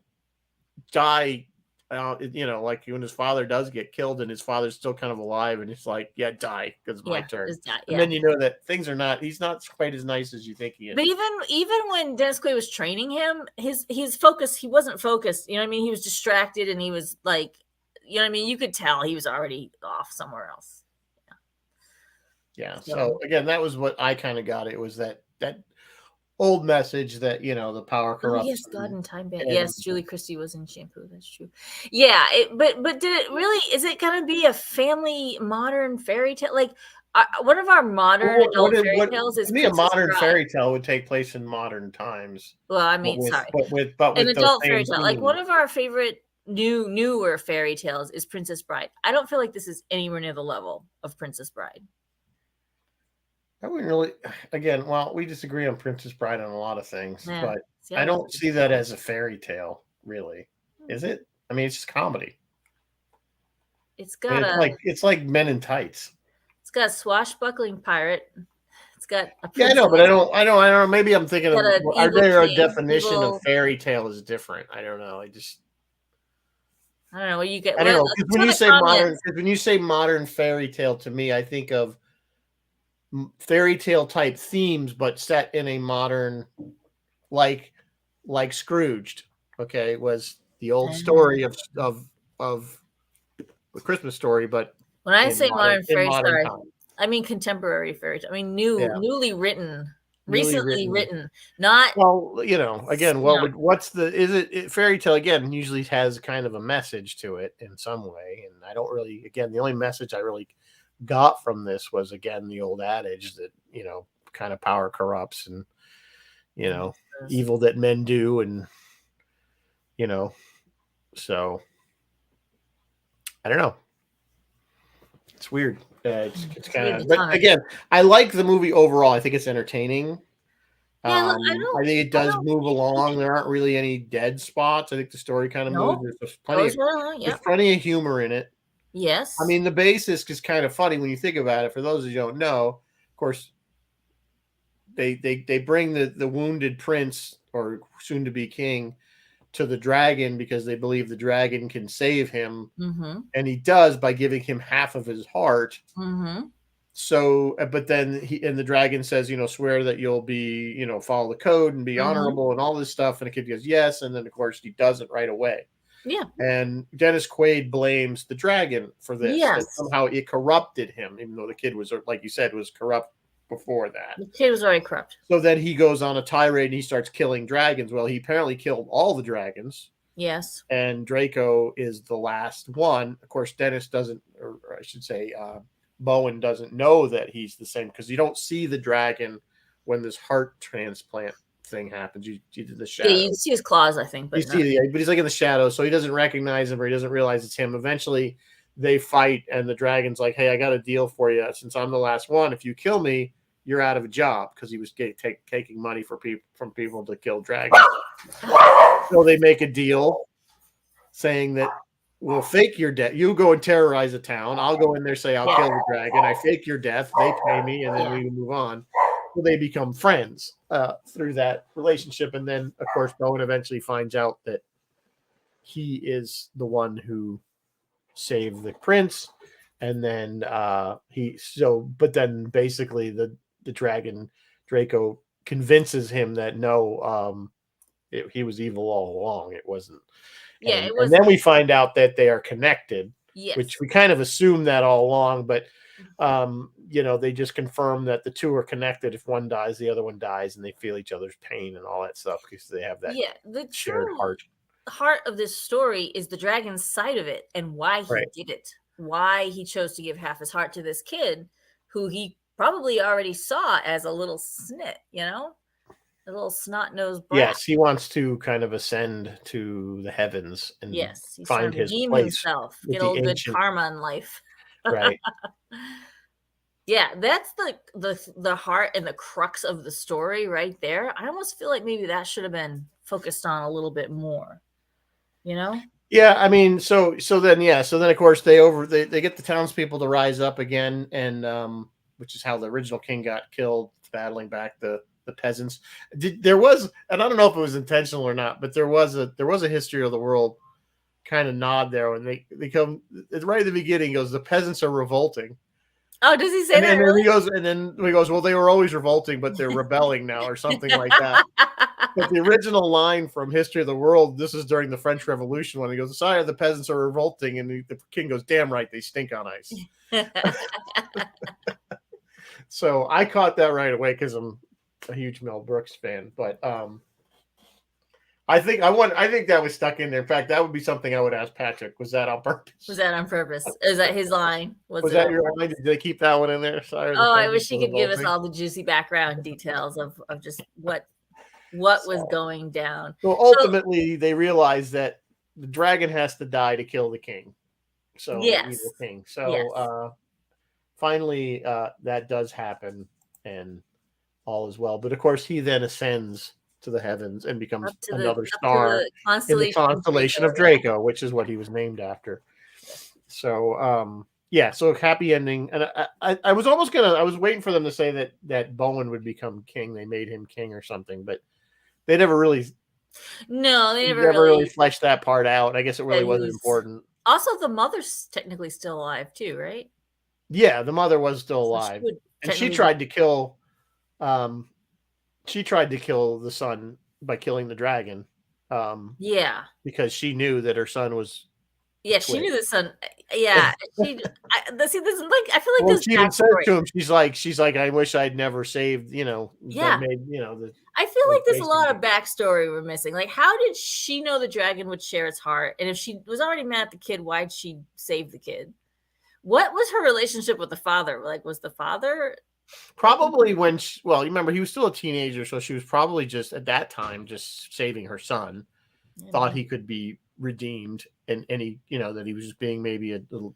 die. Like when his father does get killed and his father's still kind of alive, and he's like, yeah, die because it's my turn. And then you know that things are not. He's not quite as nice as you think he is. But even when Dennis Quaid was training him, his focus, he wasn't focused. You know what I mean? He was distracted, and he was like, you know what I mean? You could tell he was already off somewhere else. Yeah. So again, that was what I kind of got. It was that old message that the power corrupts. Oh, yes, God and Time Bandits. Yes, Julie Christie was in Shampoo. That's true. Yeah, but did it really? Is it going to be a family modern fairy tale? Like one of our modern adult fairy tales is to me, a modern fairy tale would take place in modern times. Well, I mean, but with an adult fairy tale. Like one of our favorite newer fairy tales is Princess Bride. I don't feel like this is anywhere near the level of Princess Bride. I wouldn't really. Again, well, we disagree on Princess Bride on a lot of things, but I don't see that as a fairy tale. Really, is it? I mean, it's just comedy. It's got it's like Men in Tights. It's got a swashbuckling pirate. It's got a I know, but I don't. Maybe I'm thinking of our definition of fairy tale is different. I don't know. I don't know what you get. I don't know, because when you say modern fairy tale, to me, I think of fairy tale type themes, but set in a modern, like Scrooged. Okay, was the old story of the Christmas Story, but when I say modern fairy tale, I mean contemporary fairy tale. I mean newly written. Recently written, not again. What's the fairy tale again? Usually has kind of a message to it in some way, and I don't really. Again, the only message I really got from this was again the old adage that kind of power corrupts, and evil that men do, and so I don't know. It's weird. It's kind of, but again, I like the movie overall. I think it's entertaining. I think it does move along. There aren't really any dead spots. I think the story kind of moves. There's plenty of humor in it. Yes. I mean, the basis is kind of funny when you think about it. For those of you who don't know, of course, they bring the wounded prince or soon to be king to the dragon because they believe the dragon can save him, and he does by giving him half of his heart. So, but then the dragon says, swear that you'll be, follow the code and be honorable and all this stuff. And the kid goes, yes. And then of course he does it right away. Yeah. And Dennis Quaid blames the dragon for this, that Yes. somehow it corrupted him, even though the kid was, like you said, was corrupt before that. The kid was already corrupt. So then he goes on a tirade and he starts killing dragons. Well, he apparently killed all the dragons. Yes. And Draco is the last one. Of course, Dennis doesn't, or I should say, Bowen doesn't know that he's the same, because you don't see the dragon when this heart transplant thing happens. You see the shadow. Yeah, you see his claws, I think, but but he's like in the shadow, so he doesn't recognize him, or he doesn't realize it's him. Eventually, they fight, and the dragon's like, "Hey, I got a deal for you. Since I'm the last one, if you kill me, you're out of a job," because he was taking money from people to kill dragons. So they make a deal saying that we'll fake your death. You go and terrorize a town. I'll go in there, say I'll kill the dragon. I fake your death. They pay me, and then we move on. So they become friends through that relationship. And then, of course, Bowen eventually finds out that he is the one who saved the prince. And then but then basically the dragon Draco convinces him that no, he was evil all along. It wasn't. Yeah, it was. And then we find out that they are connected, yes. which we kind of assumed that all along, but they just confirm that the two are connected. If one dies, the other one dies, and they feel each other's pain and all that stuff because they have that the shared heart. The heart of this story is the dragon's side of it and why he did it, why he chose to give half his heart to this kid who he probably already saw as a little snit, a little snot-nosed brat. Yes, he wants to kind of ascend to the heavens and he's find his place himself, get old good karma in life. Right. Yeah, that's the heart and the crux of the story right there. I almost feel like maybe that should have been focused on a little bit more, Yeah, I mean, so then of course they get the townspeople to rise up again, and which is how the original king got killed, battling back the peasants. There was, and I don't know if it was intentional or not, but there was a history of the world kind of nod there when they come right at the beginning. Goes, the peasants are revolting. Oh, does he say that? And really? then he goes, well, they were always revolting, but they're rebelling now, or something like that. But the original line from History of the World, this is during the French Revolution, when he goes, sorry, the peasants are revolting, and the king goes, damn right, they stink on ice. So I caught that right away because I'm a huge Mel Brooks fan, but I think that was stuck in there. In fact, that would be something I would ask Patrick. Was that on purpose? Was that on purpose? Is that his line? Was that your line? Did they keep that one in there? Sorry. I wish he could give us all the juicy background details of just what was going down. So ultimately, they realized that the dragon has to die to kill the king. So yes. Evil king. So finally, that does happen, and all is well. But of course, he then ascends to the heavens and becomes another star in the constellation of Draco, which is what he was named after. So so happy ending. And I was waiting for them to say that Bowen would become king. They made him king or something, but they never really fleshed that part out. I guess it really wasn't important. Also, the mother's technically still alive too, right? Yeah, the mother was still alive, and she tried to kill. She tried to kill the son by killing the dragon. Because she knew that her son was. Yeah, she knew the son. Yeah, this is like, I feel like this. She even said to him, "She's like, I wish I'd never saved." I feel like there's a lot of backstory we're missing. Like, how did she know the dragon would share its heart? And if she was already mad at the kid, why'd she save the kid? What was her relationship with the father? Like, was the father probably you remember he was still a teenager, so she was probably just at that time just saving her son. Thought he could be redeemed, and he, that he was just being maybe a little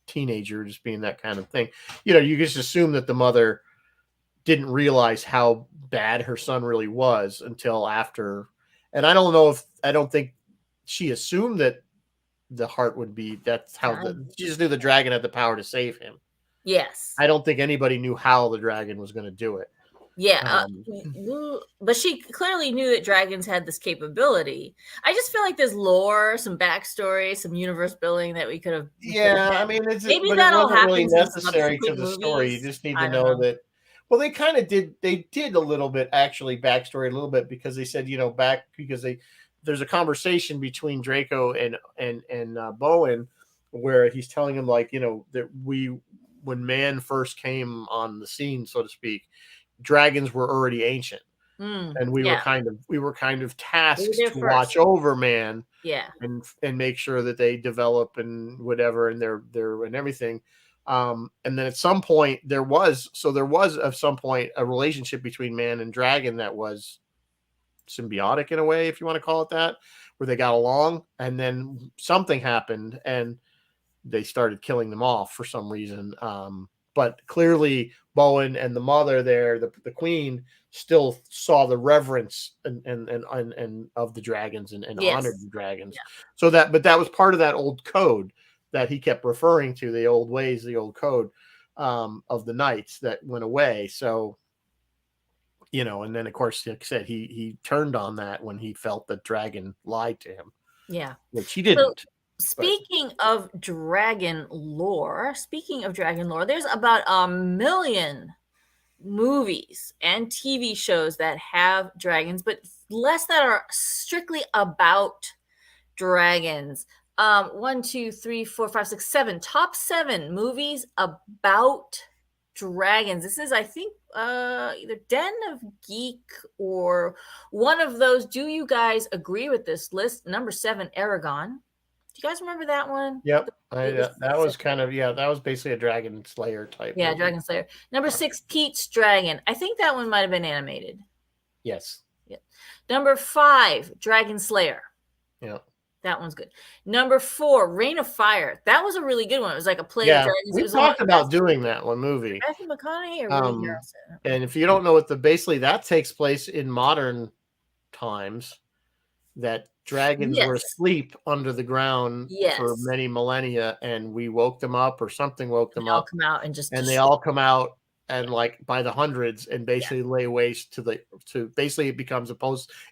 teenager, just being that kind of thing. You just assume that the mother didn't realize how bad her son really was until after. And I don't think she assumed that the heart would be. That's how she just knew the dragon had the power to save him. Yes. I don't think anybody knew how the dragon was going to do it. Yeah. But she clearly knew that dragons had this capability. I just feel like there's lore, some backstory, some universe building that we could have. Yeah. I mean, maybe that all happens really necessary to the story. You just need to know that. Well, they kind of did. They did a little bit, actually, backstory a little bit, because they said, back because there's a conversation between Draco and Bowen where he's telling him, like, that when man first came on the scene, so to speak, dragons were already ancient, and we were Yeah. kind of We were tasked there to first. watch over man Yeah. and make sure that they develop and whatever, and they're and everything. And then at some point there was at some point a relationship between man and dragon that was symbiotic in a way, if you want to call it that, where they got along, and then something happened and they started killing them off for some reason. But clearly Bowen and the mother there, the queen, still saw the reverence and of the dragons and honored Yes. the dragons. Yeah. So that was part of that old code that he kept referring to, the old ways, the old code of the knights that went away. So, and then of course, like I said, he turned on that when he felt that dragon lied to him, Yeah. which he So didn't. But speaking of dragon lore, there's about 1,000,000 movies and TV shows that have dragons, but less that are strictly about dragons. 1, 2, 3, 4, 5, 6, 7. Top 7 movies about dragons. This is, I think, either Den of Geek or one of those. Do you guys agree with this list? Number 7, Aragon. Do you guys remember that one? yep, It was that was kind of, that was basically a dragon slayer type yeah, movie. Dragon Slayer. Number 6, Pete's Dragon. I think that one might have been animated. Yes. Yeah. Number 5, Dragon Slayer. Yeah. That one's good. Number 4, Reign of Fire. That was a really good one. It was like a play of dragons. We It was talked about doing that one movie. Matthew McConaughey or Woody Harrelson. And if you don't know what basically that takes place in modern times, that dragons were asleep under the ground for many millennia, and we woke them up, or something woke them up, come out and they all come out, and like by the hundreds, and basically lay waste to basically it becomes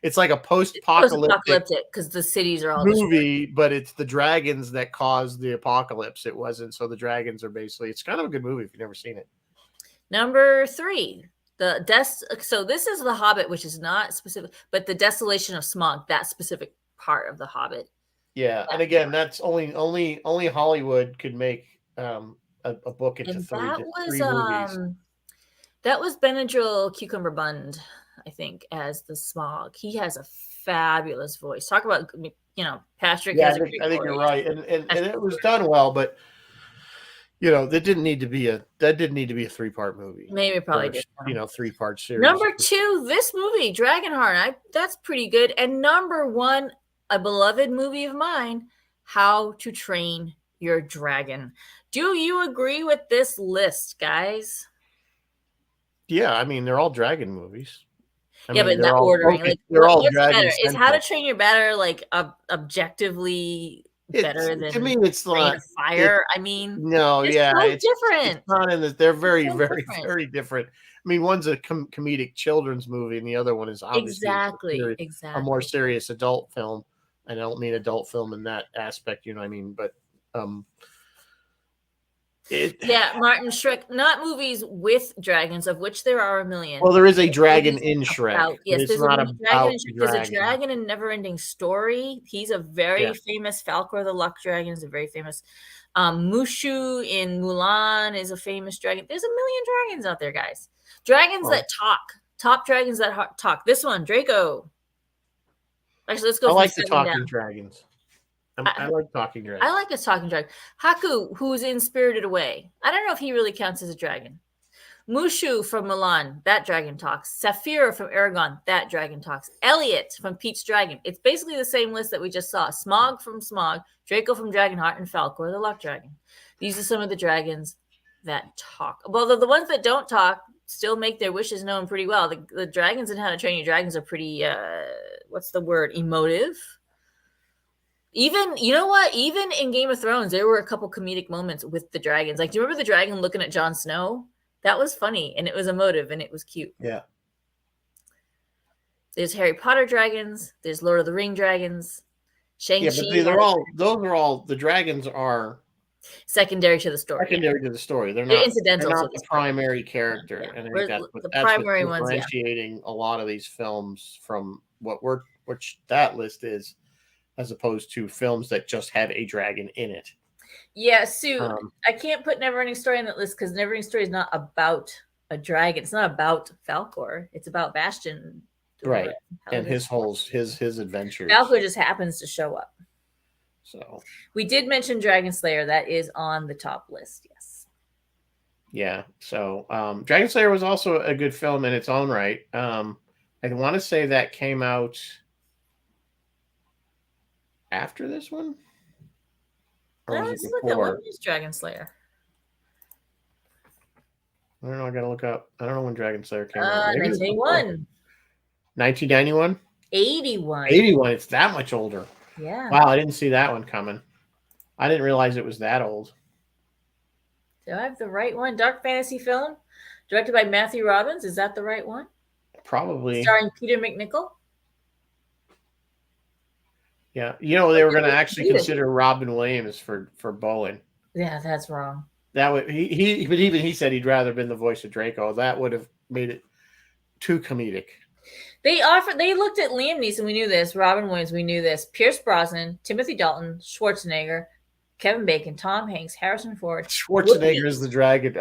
it's like a post-apocalyptic because the cities are all movie, but it's the dragons that caused the apocalypse. It wasn't. So the dragons are basically, it's kind of a good movie if you've never seen it. Number 3, so this is The Hobbit, which is not specific, but The Desolation of Smaug, that specific part of The Hobbit. Yeah, and again, that's only Hollywood could make a book into three movies. That was Benadryl Cucumber Bund, I think, as the Smaug. He has a fabulous voice. Talk about, Patrick. Yeah, I think you're right, and it was done well, but that didn't need to be a 3-part movie. Maybe probably did. 3-part series. Number 2, this movie, Dragonheart. That's pretty good. And number 1, a beloved movie of mine, How to Train Your Dragon. Do you agree with this list, guys? Yeah, I mean, they're all dragon movies. But in that ordering, they're all dragon. Is How to Train Your Better like objectively better than? To me, it's not Fire. I mean, no, it's different. It's not in this. They're very, very, very different. I mean, one's a comedic children's movie, and the other one is obviously a more serious adult film. And I don't mean adult film in that aspect, you know what I mean? But Martin, Shrek, not movies with dragons, of which there are 1,000,000. Well, there is a dragon in Shrek. Yes, there's a dragon in Neverending Story. He's a very famous. Falcor the Luck Dragon is a very famous. Mushu in Mulan is a famous dragon. There's 1,000,000 dragons out there, guys. Dragons that talk. Top dragons that talk. This one, Draco. Actually, let's go. I like the talking dragons. I like talking dragons. I like a talking dragon. Haku, who's in Spirited Away. I don't know if he really counts as a dragon. Mushu from Mulan, that dragon talks. Saphira from Aragon, that dragon talks. Elliot from Pete's Dragon. It's basically the same list that we just saw. Smaug from Smaug, Draco from Dragonheart, and Falcor the Luck Dragon. These are some of the dragons that talk. Although the ones that don't talk still make their wishes known pretty well. The dragons in How to Train Your Dragons are pretty, what's the word, emotive. Even, you know what? Even in Game of Thrones, there were a couple comedic moments with the dragons. Like, do you remember the dragon looking at Jon Snow? That was funny, and it was emotive, and it was cute. Yeah. There's Harry Potter dragons. There's Lord of the Ring dragons. Shang-Chi. Yeah, but the dragons are secondary to the story. They're not incidental. They're not the primary character. Yeah. And I think that's the primary what's ones, differentiating a lot of these films from which that list is, as opposed to films that just have a dragon in it. Yeah, Sue, I can't put Neverending Story on that list because Neverending Story is not about a dragon. It's not about Falkor. It's about Bastion. Right. And his adventures. Falkor just happens to show up. So we did mention Dragon Slayer. That is on the top list. Yes. Yeah. So Dragon Slayer was also a good film in its own right. I want to say that came out after this one. Or was it before? When is Dragon Slayer? I don't know. I gotta look up. I don't know when Dragon Slayer came out. 1981. 1991. 81. 81. It's that much older. Yeah. Wow, I didn't see that one coming. I didn't realize it was that old. Do I have the right one? Dark fantasy film, directed by Matthew Robbins. Is that the right one? Probably. Starring Peter McNichol. Yeah, they were going to actually consider Robin Williams for Bowen. Yeah, that's wrong. That would but even he said he'd rather been the voice of Draco. That would have made it too comedic. They looked at Liam Neeson, we knew this, Robin Williams, we knew this, Pierce Brosnan, Timothy Dalton, Schwarzenegger, Kevin Bacon, Tom Hanks, Harrison Ford. Schwarzenegger is the dragon.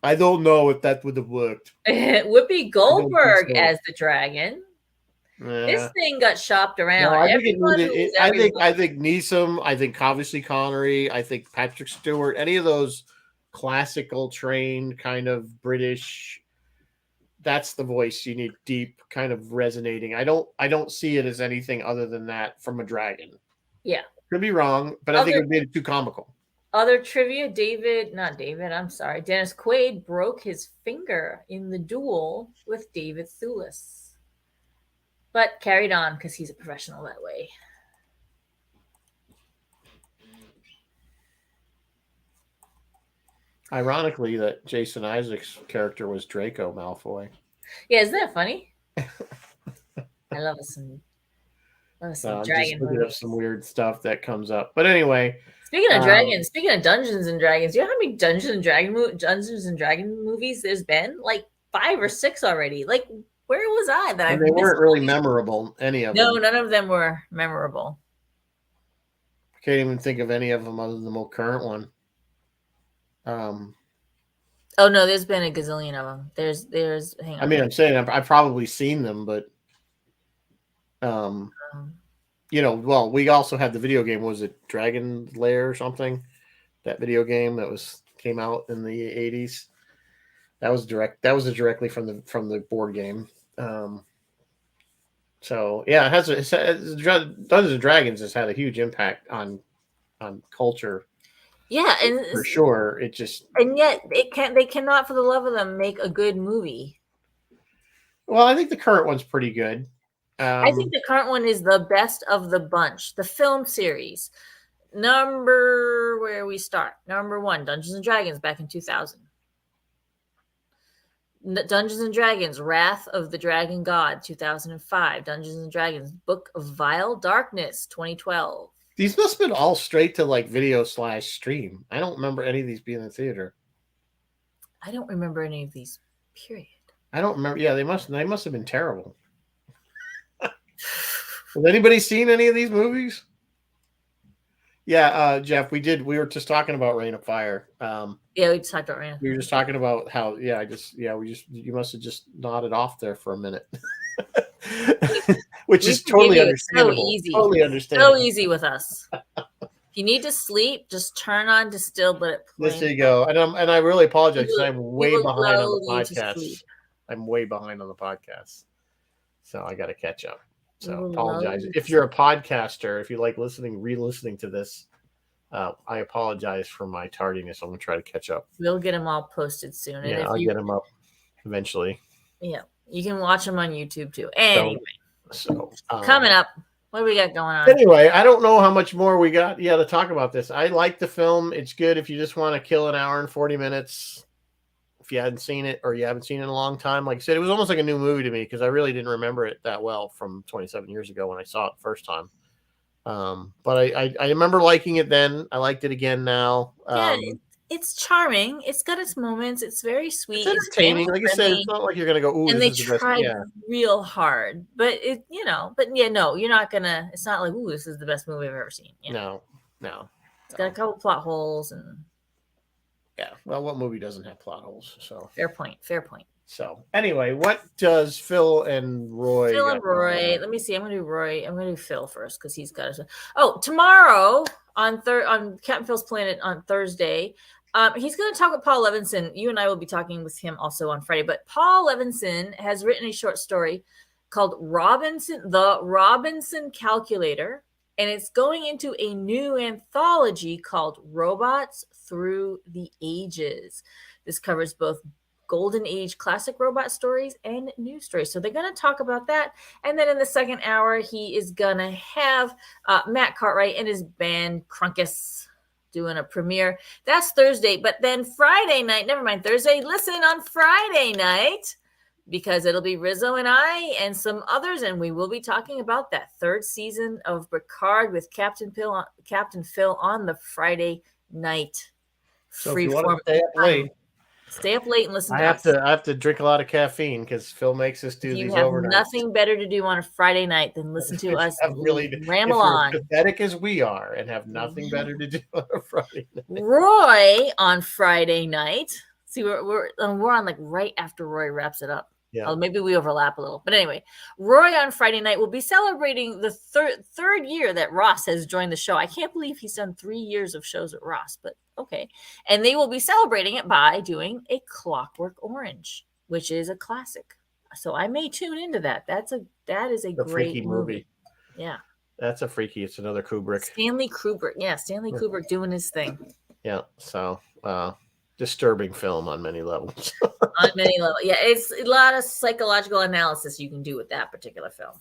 I don't know if that would have worked. Whoopi Goldberg as the dragon. Yeah. This thing got shopped around. No, I think Neeson, I think obviously Connery, I think Patrick Stewart, any of those classical trained kind of British, that's the voice you need, deep kind of resonating. I don't see it as anything other than that from a dragon. Yeah. Could be wrong, but I think it made it too comical. Other trivia, Dennis Quaid broke his finger in the duel with David Thewlis. But carried on because he's a professional that way. Ironically, that Jason Isaacs' character was Draco Malfoy. Yeah, isn't that funny? I love some dragon movies. Up some weird stuff that comes up. But anyway. Speaking of dragons, speaking of Dungeons and Dragons, do you know how many Dungeons and Dragon movies there's been? Like 5 or 6 already. Like, where was I? They weren't really memorable, any of them. No, none of them were memorable. I can't even think of any of them other than the most current one. Oh no, there's been a gazillion of them. There's. Hang on. I mean, I'm saying I've probably seen them, but well, we also had the video game. Was it Dragon Lair or something? That video game that came out in the 80s. That was directly from the board game. So yeah, Dungeons and Dragons has had a huge impact on culture. Yeah, and for sure, and yet they cannot for the love of them make a good movie. Well, I think the current one's pretty good. I think the current one is the best of the bunch. The film series, where we start, number 1, Dungeons and Dragons back in 2000. Dungeons and Dragons, Wrath of the Dragon God, 2005. Dungeons and Dragons, Book of Vile Darkness, 2012. These must have been all straight to like video/stream. I don't remember any of these being in the theater. I don't remember any of these, period. I don't remember. Yeah, they must have been terrible. Has anybody seen any of these movies? Yeah, Jeff, we were just talking about Reign of Fire. Yeah, we just talked about Reign of Fire. We were just talking about how, you must have just nodded off there for a minute. Which is totally understandable. So easy. Totally understandable. So easy with us. If you need to sleep, just turn on Distilled, let it play. There you go. And I really apologize because I'm way behind on the podcast. I'm way behind on the podcast. So I got to catch up. So apologize. If you're a podcaster, if you like re-listening to this, I apologize for my tardiness. I'm going to try to catch up. We'll get them all posted soon. Yeah, I'll get them up eventually. Yeah, you can watch them on YouTube too. Anyway, so coming up, what do we got going on? Anyway, I don't know how much more we got. To talk about this. I like the film. It's good if you just want to kill an hour and 40 minutes. If you hadn't seen it or you haven't seen it in a long time, like I said, it was almost like a new movie to me because I really didn't remember it that well from 27 years ago when I saw it the first time. But I remember liking it then. I liked it again now. It's charming. It's got its moments. It's very sweet. It's It's entertaining. family Like I said, friendly. it's not like you're gonna go, "Ooh, And this they is the best." tried Yeah, real hard, but no, you're not gonna. It's not like, ooh, this is the best movie I've ever seen. no. It's got a couple plot holes, and Yeah. Well, what movie doesn't have plot holes? So fair point. Fair point. anyway, what does Phil and Roy Phil got and going Roy. on? Let me see. I'm gonna do Roy. I'm gonna do Phil first because he's got a. Oh, tomorrow on Captain Phil's Planet on Thursday. He's going to talk with Paul Levinson. You and I will be talking with him also on Friday. But Paul Levinson has written a short story called The Robinson Calculator, and it's going into a new anthology called Robots Through the Ages. This covers both Golden Age classic robot stories and new stories. So they're going to talk about that. And then in the second hour, he is going to have Matt Cartwright and his band Crunkus doing a premiere. That's Thursday. But then Friday night, never mind Thursday, listen on Friday night, because it'll be Rizzo and I and some others, and we will be talking about that third season of Picard with Captain Phil on the Friday night. So if you want to stay up late and listen I to have us. to. I have to drink a lot of caffeine because Phil makes us do If you these have overnight. nothing better to do on a Friday night than listen to us ramble if you're on. pathetic as we are and have nothing better to do on a Friday night. Roy on Friday night. See, we're on like right after Roy wraps it up. Yeah. Maybe we overlap a little. But anyway, Roy on Friday night will be celebrating the third year that Ross has joined the show. I can't believe he's done 3 years of shows at Ross, but okay. And they will be celebrating it by doing a Clockwork Orange, which is a classic. So I may tune into that. That is a great movie. Yeah. That's a freaky. It's another Kubrick. Stanley Kubrick. Yeah, Stanley Kubrick doing his thing. Yeah. So disturbing film on many levels. On many levels. Yeah, it's a lot of psychological analysis you can do with that particular film.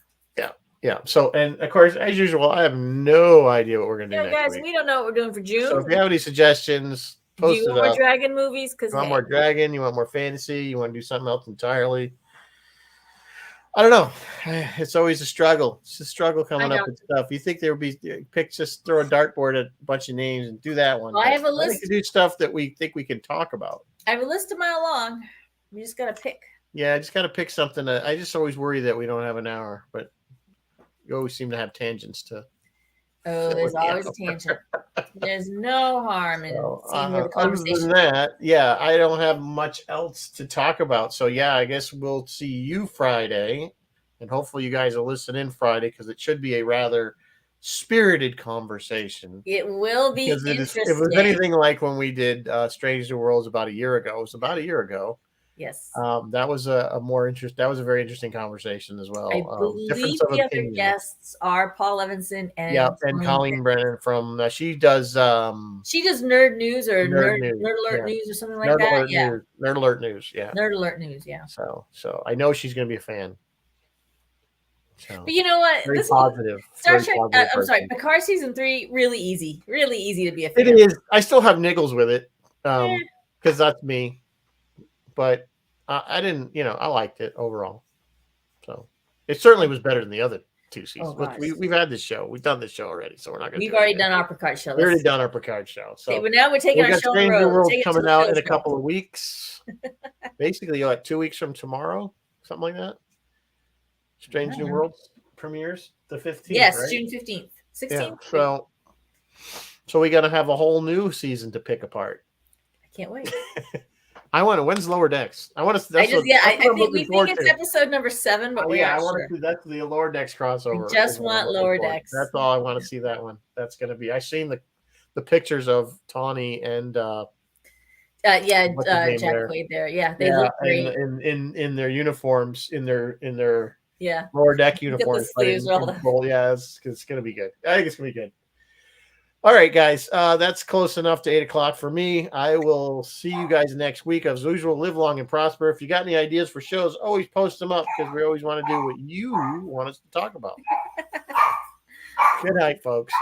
Yeah. So, and of course, as usual, I have no idea what we're going to do next guys, week. we don't know what we're doing for June. So if you have any suggestions, post do you want more dragon movies? Because you want more dragon, you want more fantasy, you want to do something else entirely. I don't know. It's always a struggle. It's a struggle coming up with stuff. You think there would be just throw a dartboard at a bunch of names and do that one. Well, I have a list to do stuff that we think we can talk about. I have a list a mile long. We just got to pick. Yeah, I just got to pick something. I just always worry that we don't have an hour, but you always seem to have tangents to. Oh, there's always a tangent. There's no harm in seeing where the conversation. Other than that, yeah, I don't have much else to talk about. So yeah, I guess we'll see you Friday, and hopefully you guys will listen in Friday because it should be a rather spirited conversation. It will be interesting. If it was anything like when we did Strange New Worlds about a year ago, it was about a year ago. Yes. That was a very interesting conversation as well. I believe the other guests are Paul Levinson and Colleen Brennan from she does Nerd News or Nerd Alert News or something like that. Nerd Alert News, yeah. Nerd Alert News, yeah. So I know she's going to be a fan. So, but you know what? Very positive. Star Trek. I'm sorry, Picard season 3, really easy to be a fan. It is. I still have niggles with it because that's me. But I didn't, I liked it overall. So it certainly was better than the other 2 seasons. We've had this show. We've done this show already, so we're not going to. We've already done our Picard show. We've already done our Picard show. So okay, but now we're taking our show on the road. World coming out in a couple of weeks. Basically, 2 weeks from tomorrow, something like that. Strange New World premieres the 15th. Yes, right? June 15th, 16th. Yeah, so we got to have a whole new season to pick apart. I can't wait. When's Lower Decks? I think it's episode number 7, but that's the Lower Decks crossover. I just want Lower Decks. That's all I want to see. That one. That's going to be. I've seen the pictures of Tawny and Jack Quaid there. Yeah, they look great in their uniforms, in their yeah Lower Deck uniforms. It's going to be good. I think it's going to be good. All right, guys, that's close enough to 8 o'clock for me. I will see you guys next week. As usual, live long and prosper. If you got any ideas for shows, always post them up because we always want to do what you want us to talk about. Good night, folks.